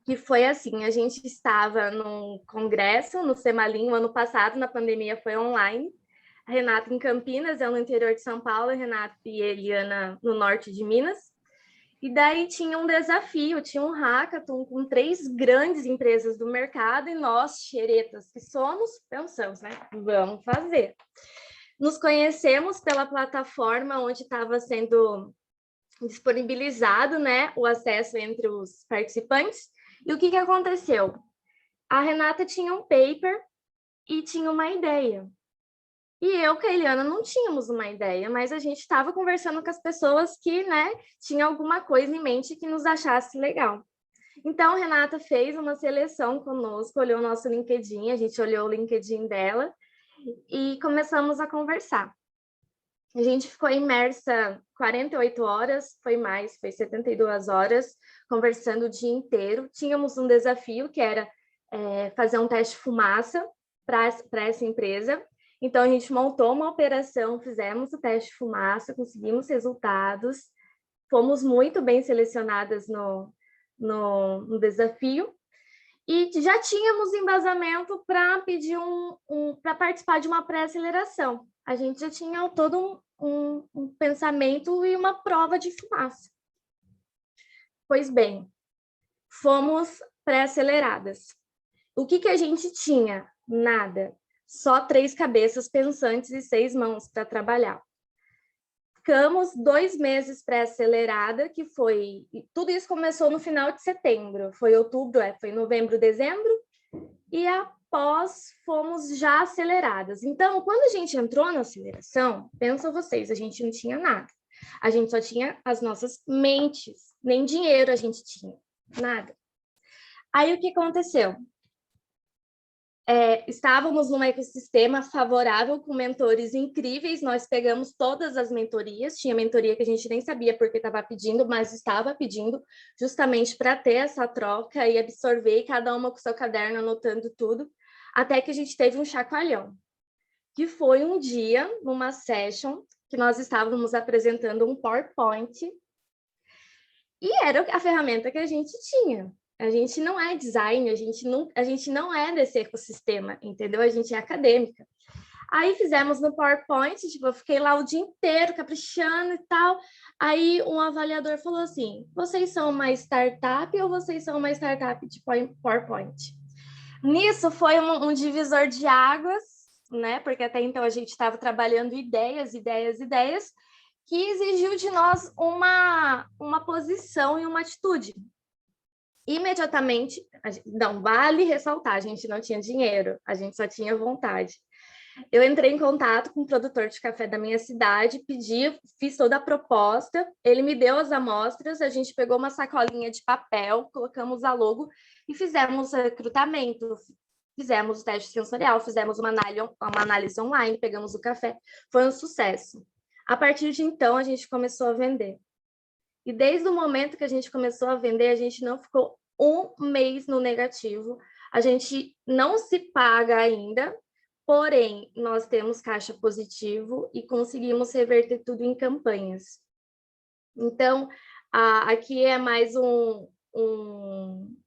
Que foi assim, a gente estava num congresso, no Semalim, o ano passado, na pandemia foi online. a Renata em Campinas, eu no interior de São Paulo, a Renata e a Eliana no norte de Minas. E daí tinha um desafio, tinha um hackathon com 3 grandes empresas do mercado e nós, xeretas que somos, pensamos, né? Vamos fazer. Nos conhecemos pela plataforma onde estava sendo disponibilizado, né, o acesso entre os participantes. E o que aconteceu? A Renata tinha um paper e tinha uma ideia. E eu com a Eliana não tínhamos uma ideia, mas a gente estava conversando com as pessoas que, né, tinham alguma coisa em mente que nos achasse legal. Então, a Renata fez uma seleção conosco, olhou o nosso LinkedIn, a gente olhou o LinkedIn dela e começamos a conversar. A gente ficou imersa 48 horas, foi mais, foi 72 horas, conversando o dia inteiro. Tínhamos um desafio que era fazer um teste de fumaça para essa empresa. Então, a gente montou uma operação, fizemos o teste de fumaça, conseguimos resultados, fomos muito bem selecionadas no desafio e já tínhamos embasamento para pedir para participar de uma pré-aceleração. A gente já tinha todo um pensamento e uma prova de fumaça. Pois bem, fomos pré-aceleradas. O que a gente tinha? Nada. Só 3 cabeças pensantes e 6 mãos para trabalhar. Ficamos 2 meses pré-acelerada, que foi... Tudo isso começou no final de setembro. Foi outubro, foi novembro, dezembro. E após, fomos já aceleradas. Então, quando a gente entrou na aceleração, pensa vocês, a gente não tinha nada. A gente só tinha as nossas mentes. Nem dinheiro a gente tinha. Nada. Aí, o que aconteceu? Estávamos num ecossistema favorável com mentores incríveis, nós pegamos todas as mentorias, tinha mentoria que a gente nem sabia porque estava pedindo, mas estava pedindo justamente para ter essa troca e absorver, cada uma com seu caderno anotando tudo, até que a gente teve um chacoalhão, que foi um dia, numa session, que nós estávamos apresentando um PowerPoint, e era a ferramenta que a gente tinha. A gente não é design, a gente não é desse ecossistema, entendeu? A gente é acadêmica. Aí fizemos no PowerPoint, tipo, eu fiquei lá o dia inteiro caprichando e tal. Aí um avaliador falou assim, vocês são uma startup ou vocês são uma startup de PowerPoint? Nisso foi um divisor de águas, né? Porque até então a gente estava trabalhando ideias, que exigiu de nós uma posição e uma atitude. Imediatamente, não vale ressaltar, a gente não tinha dinheiro, a gente só tinha vontade. Eu entrei em contato com o produtor de café da minha cidade, fiz toda a proposta, ele me deu as amostras, a gente pegou uma sacolinha de papel, colocamos a logo e fizemos recrutamento, fizemos o teste sensorial, fizemos uma análise online, pegamos o café, foi um sucesso. A partir de então, a gente começou a vender. E desde o momento que a gente começou a vender, a gente não ficou 1 mês no negativo. A gente não se paga ainda, porém, nós temos caixa positivo e conseguimos reverter tudo em campanhas. Então, aqui é mais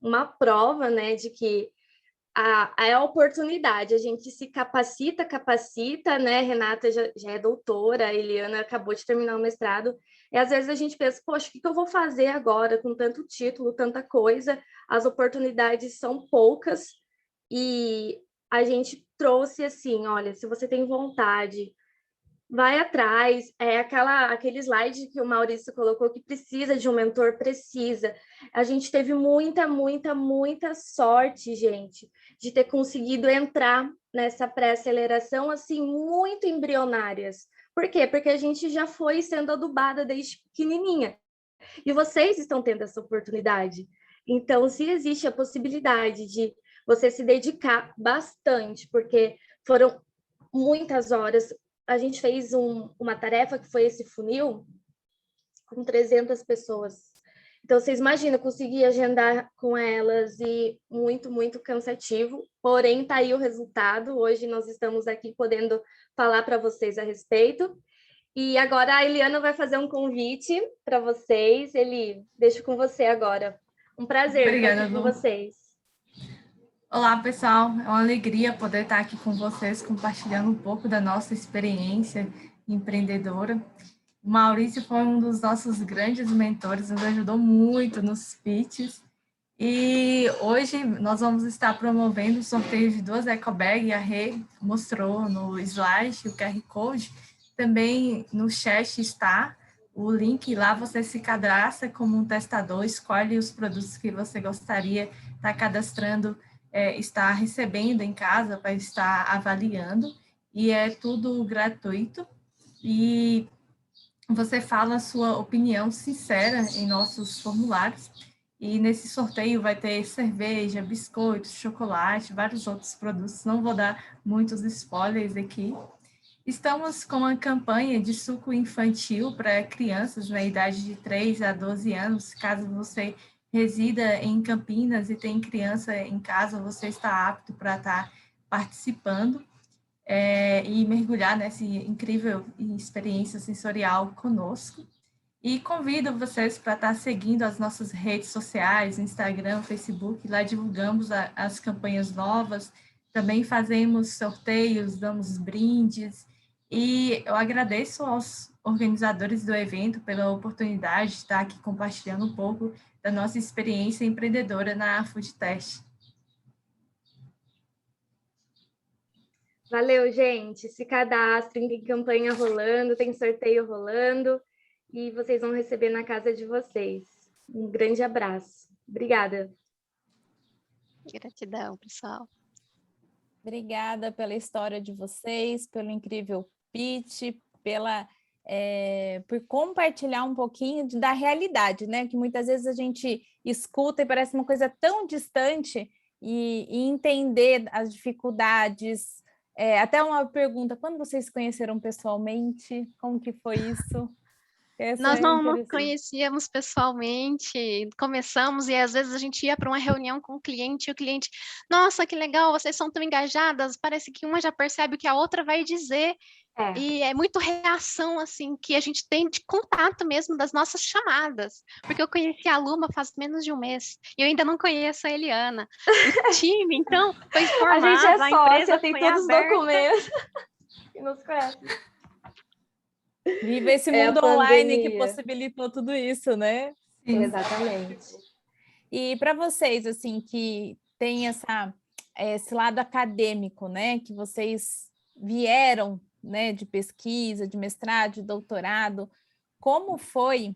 uma prova, né, de que a oportunidade, a gente se capacita, né? Renata já é doutora, a Eliana acabou de terminar o mestrado, e às vezes a gente pensa, poxa, o que eu vou fazer agora com tanto título, tanta coisa? As oportunidades são poucas, e a gente trouxe assim, olha, se você tem vontade, vai atrás, aquele slide que o Maurício colocou que precisa de um mentor, precisa. A gente teve muita sorte, gente, de ter conseguido entrar nessa pré-aceleração, assim, muito embrionárias. Por quê? Porque a gente já foi sendo adubada desde pequenininha. E vocês estão tendo essa oportunidade. Então, se existe a possibilidade de você se dedicar bastante, porque foram muitas horas. A gente fez uma tarefa que foi esse funil com 300 pessoas. Então, vocês imaginam, conseguir agendar com elas e muito cansativo, porém, tá aí o resultado. Hoje nós estamos aqui podendo falar para vocês a respeito. E agora a Eliana vai fazer um convite para vocês. Deixo com você agora. Um prazer estar aqui com vocês. Olá, pessoal. É uma alegria poder estar aqui com vocês, compartilhando um pouco da nossa experiência empreendedora. O Maurício foi um dos nossos grandes mentores, nos ajudou muito nos pitches. E hoje nós vamos estar promovendo o sorteio de 2 ecobags, e a Rê mostrou no slide o QR Code. Também no chat está o link, lá você se cadastra como um testador, escolhe os produtos que você gostaria de estar cadastrando, estar recebendo em casa para estar avaliando, e é tudo gratuito. E você fala a sua opinião sincera em nossos formulários. E nesse sorteio vai ter cerveja, biscoitos, chocolate, vários outros produtos. Não vou dar muitos spoilers aqui. Estamos com uma campanha de suco infantil para crianças na idade de 3 a 12 anos. Caso você resida em Campinas e tem criança em casa, você está apto para estar participando e mergulhar nessa incrível experiência sensorial conosco. E convido vocês para estar seguindo as nossas redes sociais, Instagram, Facebook. Lá divulgamos as campanhas novas, também fazemos sorteios, damos brindes. E eu agradeço aos organizadores do evento pela oportunidade de estar aqui compartilhando um pouco da nossa experiência empreendedora na Foodtest. Valeu, gente. Se cadastrem, tem campanha rolando, tem sorteio rolando, e vocês vão receber na casa de vocês. Um grande abraço. Obrigada. Gratidão, pessoal. Obrigada pela história de vocês, pelo incrível pitch, por compartilhar um pouquinho da realidade, né? Que muitas vezes a gente escuta e parece uma coisa tão distante, e entender as dificuldades. Até uma pergunta: quando vocês se conheceram pessoalmente? Como que foi isso? Nós não nos conhecíamos pessoalmente, começamos e às vezes a gente ia para uma reunião com o cliente e o cliente, nossa, que legal, vocês são tão engajadas, parece que uma já percebe o que a outra vai dizer. E é muito reação, assim, que a gente tem de contato mesmo das nossas chamadas, porque eu conheci a Luma faz menos de um mês, e eu ainda não conheço a Eliana. O time, então, foi formado, a gente é sócia, tem todos os aberta. documentos que nos conhece. Viva esse mundo online que possibilitou tudo isso, né? Sim. Exatamente. E para vocês, assim, que tem esse lado acadêmico, né? Que vocês vieram, né, de pesquisa, de mestrado, de doutorado, como foi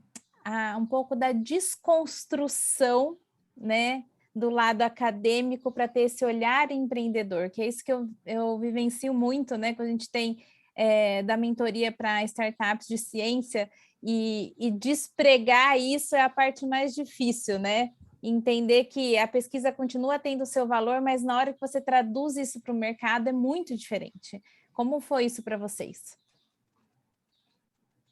um pouco da desconstrução, né, do lado acadêmico para ter esse olhar empreendedor, que é isso que eu vivencio muito, né, quando a gente tem da mentoria para startups de ciência, e despregar isso é a parte mais difícil, né? Entender que a pesquisa continua tendo o seu valor, mas na hora que você traduz isso para o mercado é muito diferente. Como foi isso para vocês?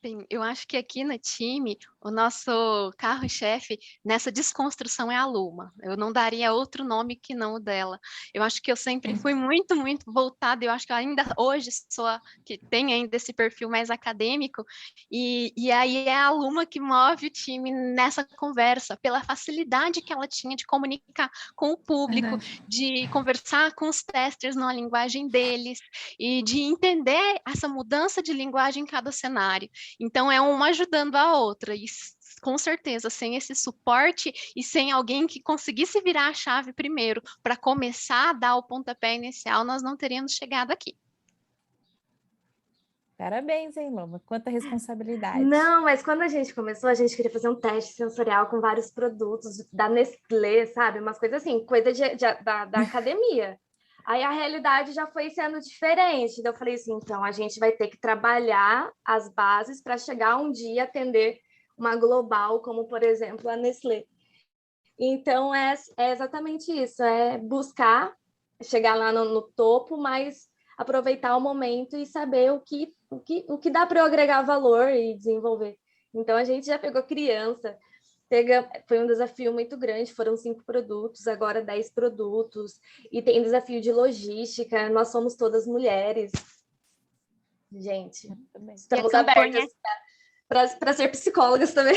Bem, eu acho que aqui no time, o nosso carro-chefe nessa desconstrução é a Luma. Eu não daria outro nome que não o dela. Eu acho que eu sempre fui muito, muito voltada, eu acho que ainda hoje sou que tem ainda esse perfil mais acadêmico, e aí é a Luma que move o time nessa conversa, pela facilidade que ela tinha de comunicar com o público, de conversar com os testers na linguagem deles, e de entender essa mudança de linguagem em cada cenário. Então, é uma ajudando a outra, e com certeza, sem esse suporte e sem alguém que conseguisse virar a chave primeiro para começar a dar o pontapé inicial, nós não teríamos chegado aqui. Parabéns, hein, Luma? Quanta responsabilidade. Não, mas quando a gente começou, a gente queria fazer um teste sensorial com vários produtos da Nestlé, sabe? Umas coisas assim, coisa da academia. Aí a realidade já foi sendo diferente. Então eu falei assim, então a gente vai ter que trabalhar as bases para chegar um dia a atender uma global, como por exemplo a Nestlé. Então é exatamente isso, é buscar chegar lá no topo, mas aproveitar o momento e saber o que dá para eu agregar valor e desenvolver. Então a gente já pegou criança. Foi um desafio muito grande, foram 5 produtos, agora 10 produtos, e tem desafio de logística, nós somos todas mulheres. Gente, estamos abertas para ser psicólogas também.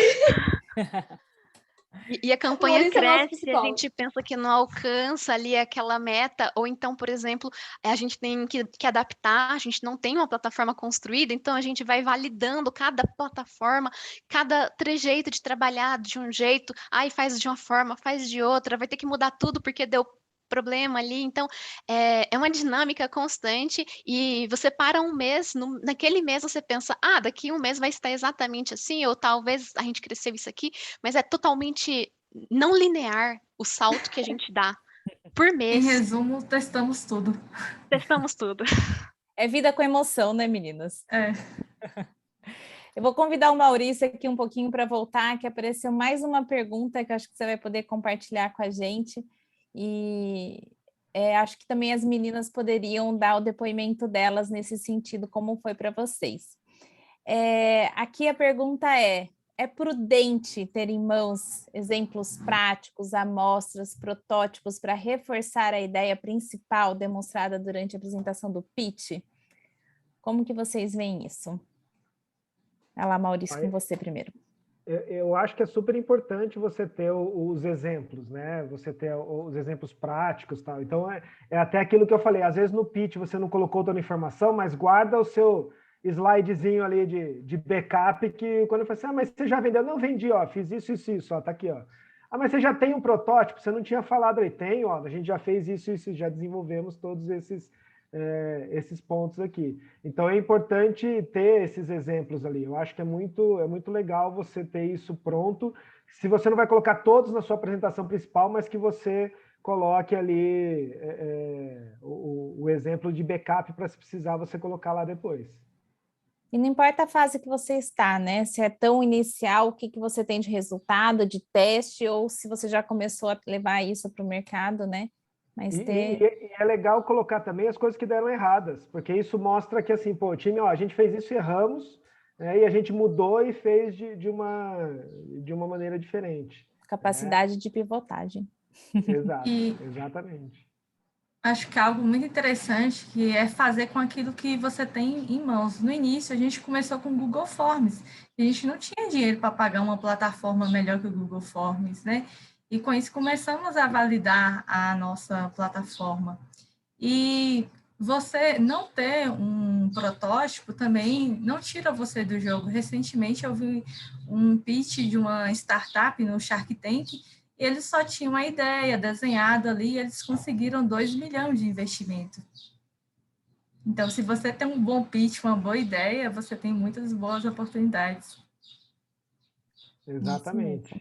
E a campanha Maurício é nosso cresce, a psicólogo. gente pensa que não alcança ali aquela meta, ou então, por exemplo, a gente tem que adaptar, a gente não tem uma plataforma construída, então a gente vai validando cada plataforma, cada trejeito de trabalhar de um jeito, aí faz de uma forma, faz de outra, vai ter que mudar tudo porque deu problema ali, então é uma dinâmica constante e você para um mês, naquele mês você pensa, daqui um mês vai estar exatamente assim, ou talvez a gente cresceu isso aqui, mas é totalmente não linear o salto que a gente dá por mês. Em resumo, testamos tudo. Testamos tudo. É vida com emoção, né, meninas? É. Eu vou convidar o Maurício aqui um pouquinho para voltar, que apareceu mais uma pergunta que eu acho que você vai poder compartilhar com a gente. E acho que também as meninas poderiam dar o depoimento delas nesse sentido, como foi para vocês. Aqui a pergunta é prudente ter em mãos exemplos práticos, amostras, protótipos para reforçar a ideia principal demonstrada durante a apresentação do pitch? Como que vocês veem isso? Vai lá, Maurício, com você primeiro. Eu acho que é super importante você ter os exemplos, né? Você ter os exemplos práticos, tal. Então é até aquilo que eu falei. Às vezes no pitch você não colocou toda a informação, mas guarda o seu slidezinho ali de backup que quando eu falei assim, mas você já vendeu? Não vendi, ó, fiz isso, ó, tá aqui, ó. Mas você já tem um protótipo? Você não tinha falado aí? Tem, ó, a gente já fez isso, já desenvolvemos todos esses pontos aqui. Então é importante ter esses exemplos ali. Eu acho que é muito legal você ter isso pronto. Se você não vai colocar todos na sua apresentação principal, mas que você coloque ali o exemplo de backup para, se precisar, você colocar lá depois. E não importa a fase que você está, né? Se é tão inicial, o que você tem de resultado, de teste, ou se você já começou a levar isso para o mercado, né? Mas e é legal colocar também as coisas que deram erradas, porque isso mostra que, assim, pô, time, ó, a gente fez isso e erramos, né, e a gente mudou e fez de uma maneira diferente. Capacidade de pivotagem. Exato, exatamente. Acho que algo muito interessante que é fazer com aquilo que você tem em mãos. No início, a gente começou com o Google Forms. A gente não tinha dinheiro para pagar uma plataforma melhor que o Google Forms, né? E com isso começamos a validar a nossa plataforma. E você não ter um protótipo também não tira você do jogo. Recentemente eu vi um pitch de uma startup no Shark Tank, e eles só tinham uma ideia desenhada ali, e eles conseguiram 2 milhões de investimento. Então, se você tem um bom pitch, uma boa ideia, você tem muitas boas oportunidades. Exatamente.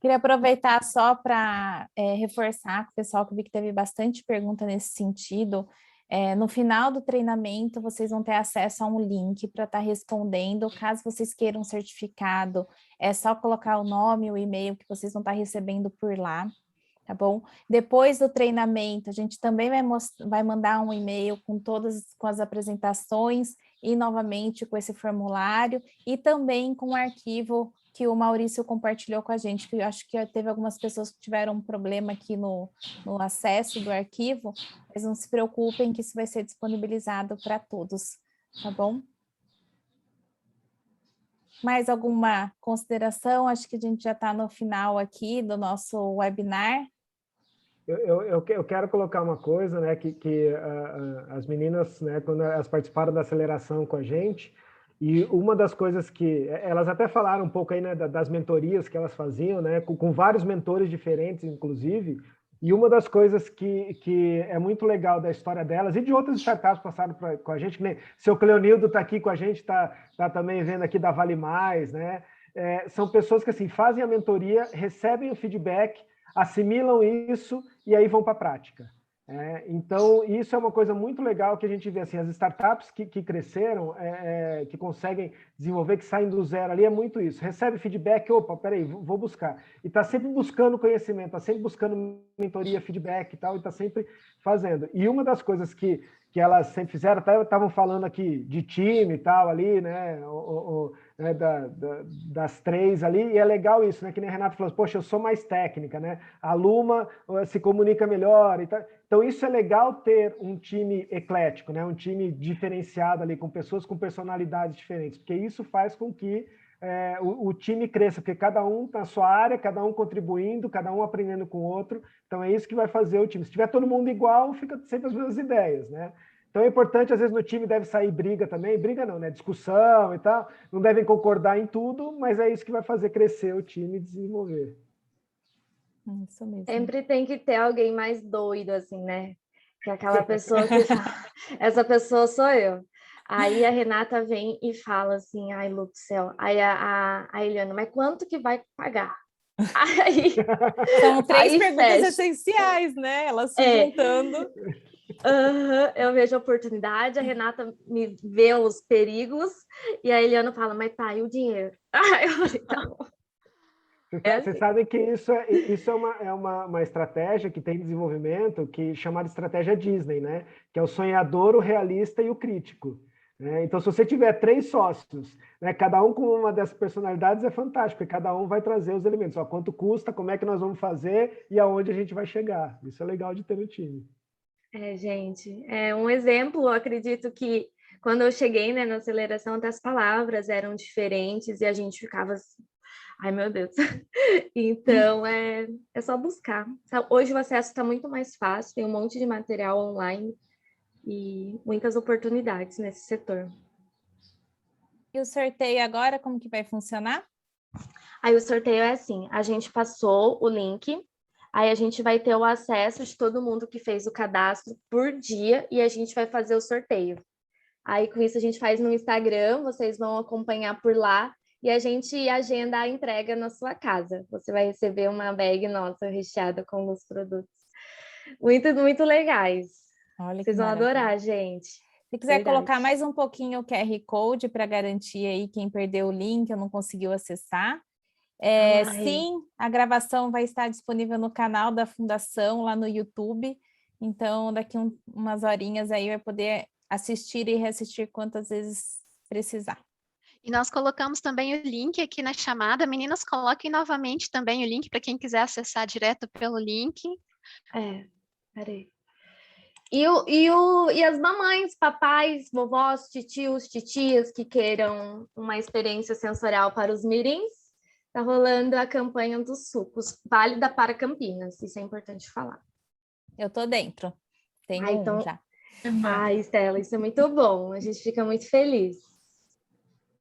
Queria aproveitar só para reforçar com o pessoal, que eu vi que teve bastante pergunta nesse sentido. No final do treinamento, vocês vão ter acesso a um link para estar respondendo. Caso vocês queiram um certificado, é só colocar o nome, o e-mail que vocês vão estar recebendo por lá, tá bom? Depois do treinamento, a gente também vai mandar um e-mail com as apresentações e, novamente, com esse formulário e também com o arquivo que o Maurício compartilhou com a gente, que eu acho que teve algumas pessoas que tiveram um problema aqui no acesso do arquivo, mas não se preocupem que isso vai ser disponibilizado para todos, tá bom? Mais alguma consideração? Acho que a gente já está no final aqui do nosso webinar. Eu quero colocar uma coisa, né, que as meninas, né, quando elas participaram da aceleração com a gente, e uma das coisas que elas até falaram um pouco aí, né, das mentorias que elas faziam, né, com vários mentores diferentes, inclusive, e uma das coisas que é muito legal da história delas e de outras startups passaram com a gente, que nem seu Cleonildo está aqui com a gente, tá também vendo aqui da Vale Mais, né, são pessoas que, assim, fazem a mentoria, recebem o feedback, assimilam isso e aí vão para a prática. Então, isso é uma coisa muito legal que a gente vê, assim, as startups que cresceram, que conseguem desenvolver, que saem do zero ali, é muito isso. Recebe feedback, opa, peraí, vou buscar. E está sempre buscando conhecimento, está sempre buscando mentoria, feedback e tal, e está sempre fazendo. E uma das coisas que elas sempre fizeram, até estavam falando aqui de time e tal ali, né, das três ali, e é legal isso, né, que nem a Renata falou, poxa, eu sou mais técnica, né, a Luma se comunica melhor e tal. Então isso é legal ter um time eclético, né, um time diferenciado ali, com pessoas com personalidades diferentes, porque isso faz com que o time cresça, porque cada um na sua área, cada um contribuindo, cada um aprendendo com o outro. Então, é isso que vai fazer o time. Se tiver todo mundo igual, fica sempre as mesmas ideias, né? Então, é importante, às vezes, no time deve sair briga também. Briga não, né? Discussão e tal. Não devem concordar em tudo, mas é isso que vai fazer crescer o time e desenvolver. Isso mesmo. Sempre tem que ter alguém mais doido, assim, né? Que é aquela pessoa que fala, essa pessoa sou eu. Aí a Renata vem e fala assim, ai, Lu do céu. Aí a Eliana, mas quanto que vai pagar? Aí, são 3 perguntas fecha. Essenciais, né? Elas se juntando. Eu vejo a oportunidade, a Renata me vê os perigos, e a Eliana fala, mas tá, e o dinheiro? Aí eu falei, tá bom. Vocês sabem que isso é uma estratégia que tem desenvolvimento que chamada estratégia Disney, né? Que é o sonhador, o realista e o crítico. Né? Então, se você tiver 3 sócios, né, cada um com uma dessas personalidades, é fantástico, porque cada um vai trazer os elementos. Ó, quanto custa, como é que nós vamos fazer e aonde a gente vai chegar. Isso é legal de ter no time. Gente, um exemplo, eu acredito que quando eu cheguei, né, na aceleração, até as palavras eram diferentes e a gente ficava assim, ai, meu Deus. Então, é só buscar. Hoje o acesso está muito mais fácil, tem um monte de material online e muitas oportunidades nesse setor. E o sorteio agora, como que vai funcionar? Aí o sorteio é assim, a gente passou o link, aí a gente vai ter o acesso de todo mundo que fez o cadastro por dia e a gente vai fazer o sorteio. Aí com isso a gente faz no Instagram, vocês vão acompanhar por lá, e a gente agenda a entrega na sua casa. Você vai receber uma bag nossa recheada com os produtos. Muito, muito legais. Olha, vocês vão adorar, gente. Se quiser colocar mais um pouquinho o QR Code para garantir aí quem perdeu o link ou não conseguiu acessar. Sim, a gravação vai estar disponível no canal da Fundação, lá no YouTube. Então, daqui umas horinhas aí vai poder assistir e reassistir quantas vezes precisar. E nós colocamos também o link aqui na chamada. Meninas, coloquem novamente também o link para quem quiser acessar direto pelo link. Peraí. E as mamães, papais, vovós, titios, titias que queiram uma experiência sensorial para os mirins, tá rolando a campanha dos sucos, válida para Campinas, isso é importante falar. Eu tô dentro, tenho então, já. Estela, isso é muito bom, a gente fica muito feliz.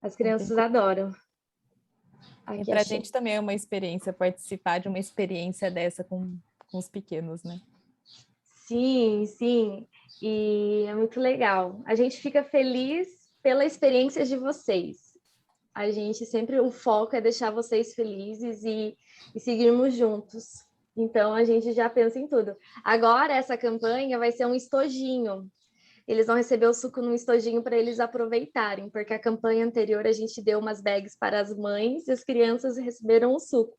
As crianças adoram. E para a gente também é uma experiência participar de uma experiência dessa com os pequenos, né? Sim, sim, e é muito legal. A gente fica feliz pela experiência de vocês. A gente sempre, o foco é deixar vocês felizes e seguirmos juntos. Então, a gente já pensa em tudo. Agora, essa campanha vai ser um estojinho. Eles vão receber o suco num estojinho para eles aproveitarem, porque a campanha anterior a gente deu umas bags para as mães e as crianças receberam o suco.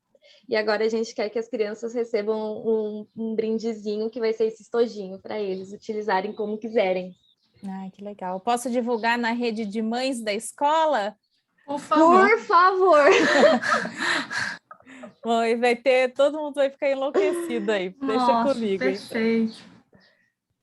E agora a gente quer que as crianças recebam um brindezinho que vai ser esse estojinho para eles utilizarem como quiserem. Ai, que legal. Posso divulgar na rede de mães da escola? Por favor. Por favor. Bom, e vai ter, todo mundo vai ficar enlouquecido aí. Deixa comigo. Perfeito.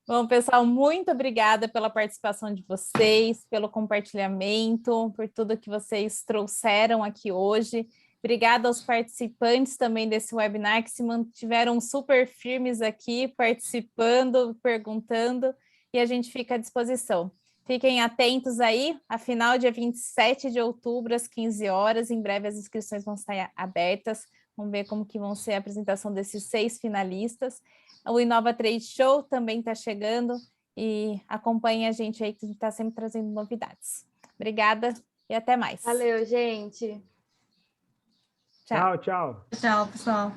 Bom, pessoal, muito obrigada pela participação de vocês, pelo compartilhamento, por tudo que vocês trouxeram aqui hoje. Obrigada aos participantes também desse webinar, que se mantiveram super firmes aqui, participando, perguntando, e a gente fica à disposição. Fiquem atentos aí, afinal, dia 27 de outubro, às 15 horas, em breve as inscrições vão estar abertas. Vamos ver como que vão ser a apresentação desses 6 finalistas. O Inova Trade Show também está chegando e acompanhe a gente aí, que a gente está sempre trazendo novidades. Obrigada e até mais. Valeu, gente. Tchau, tchau. Tchau, pessoal.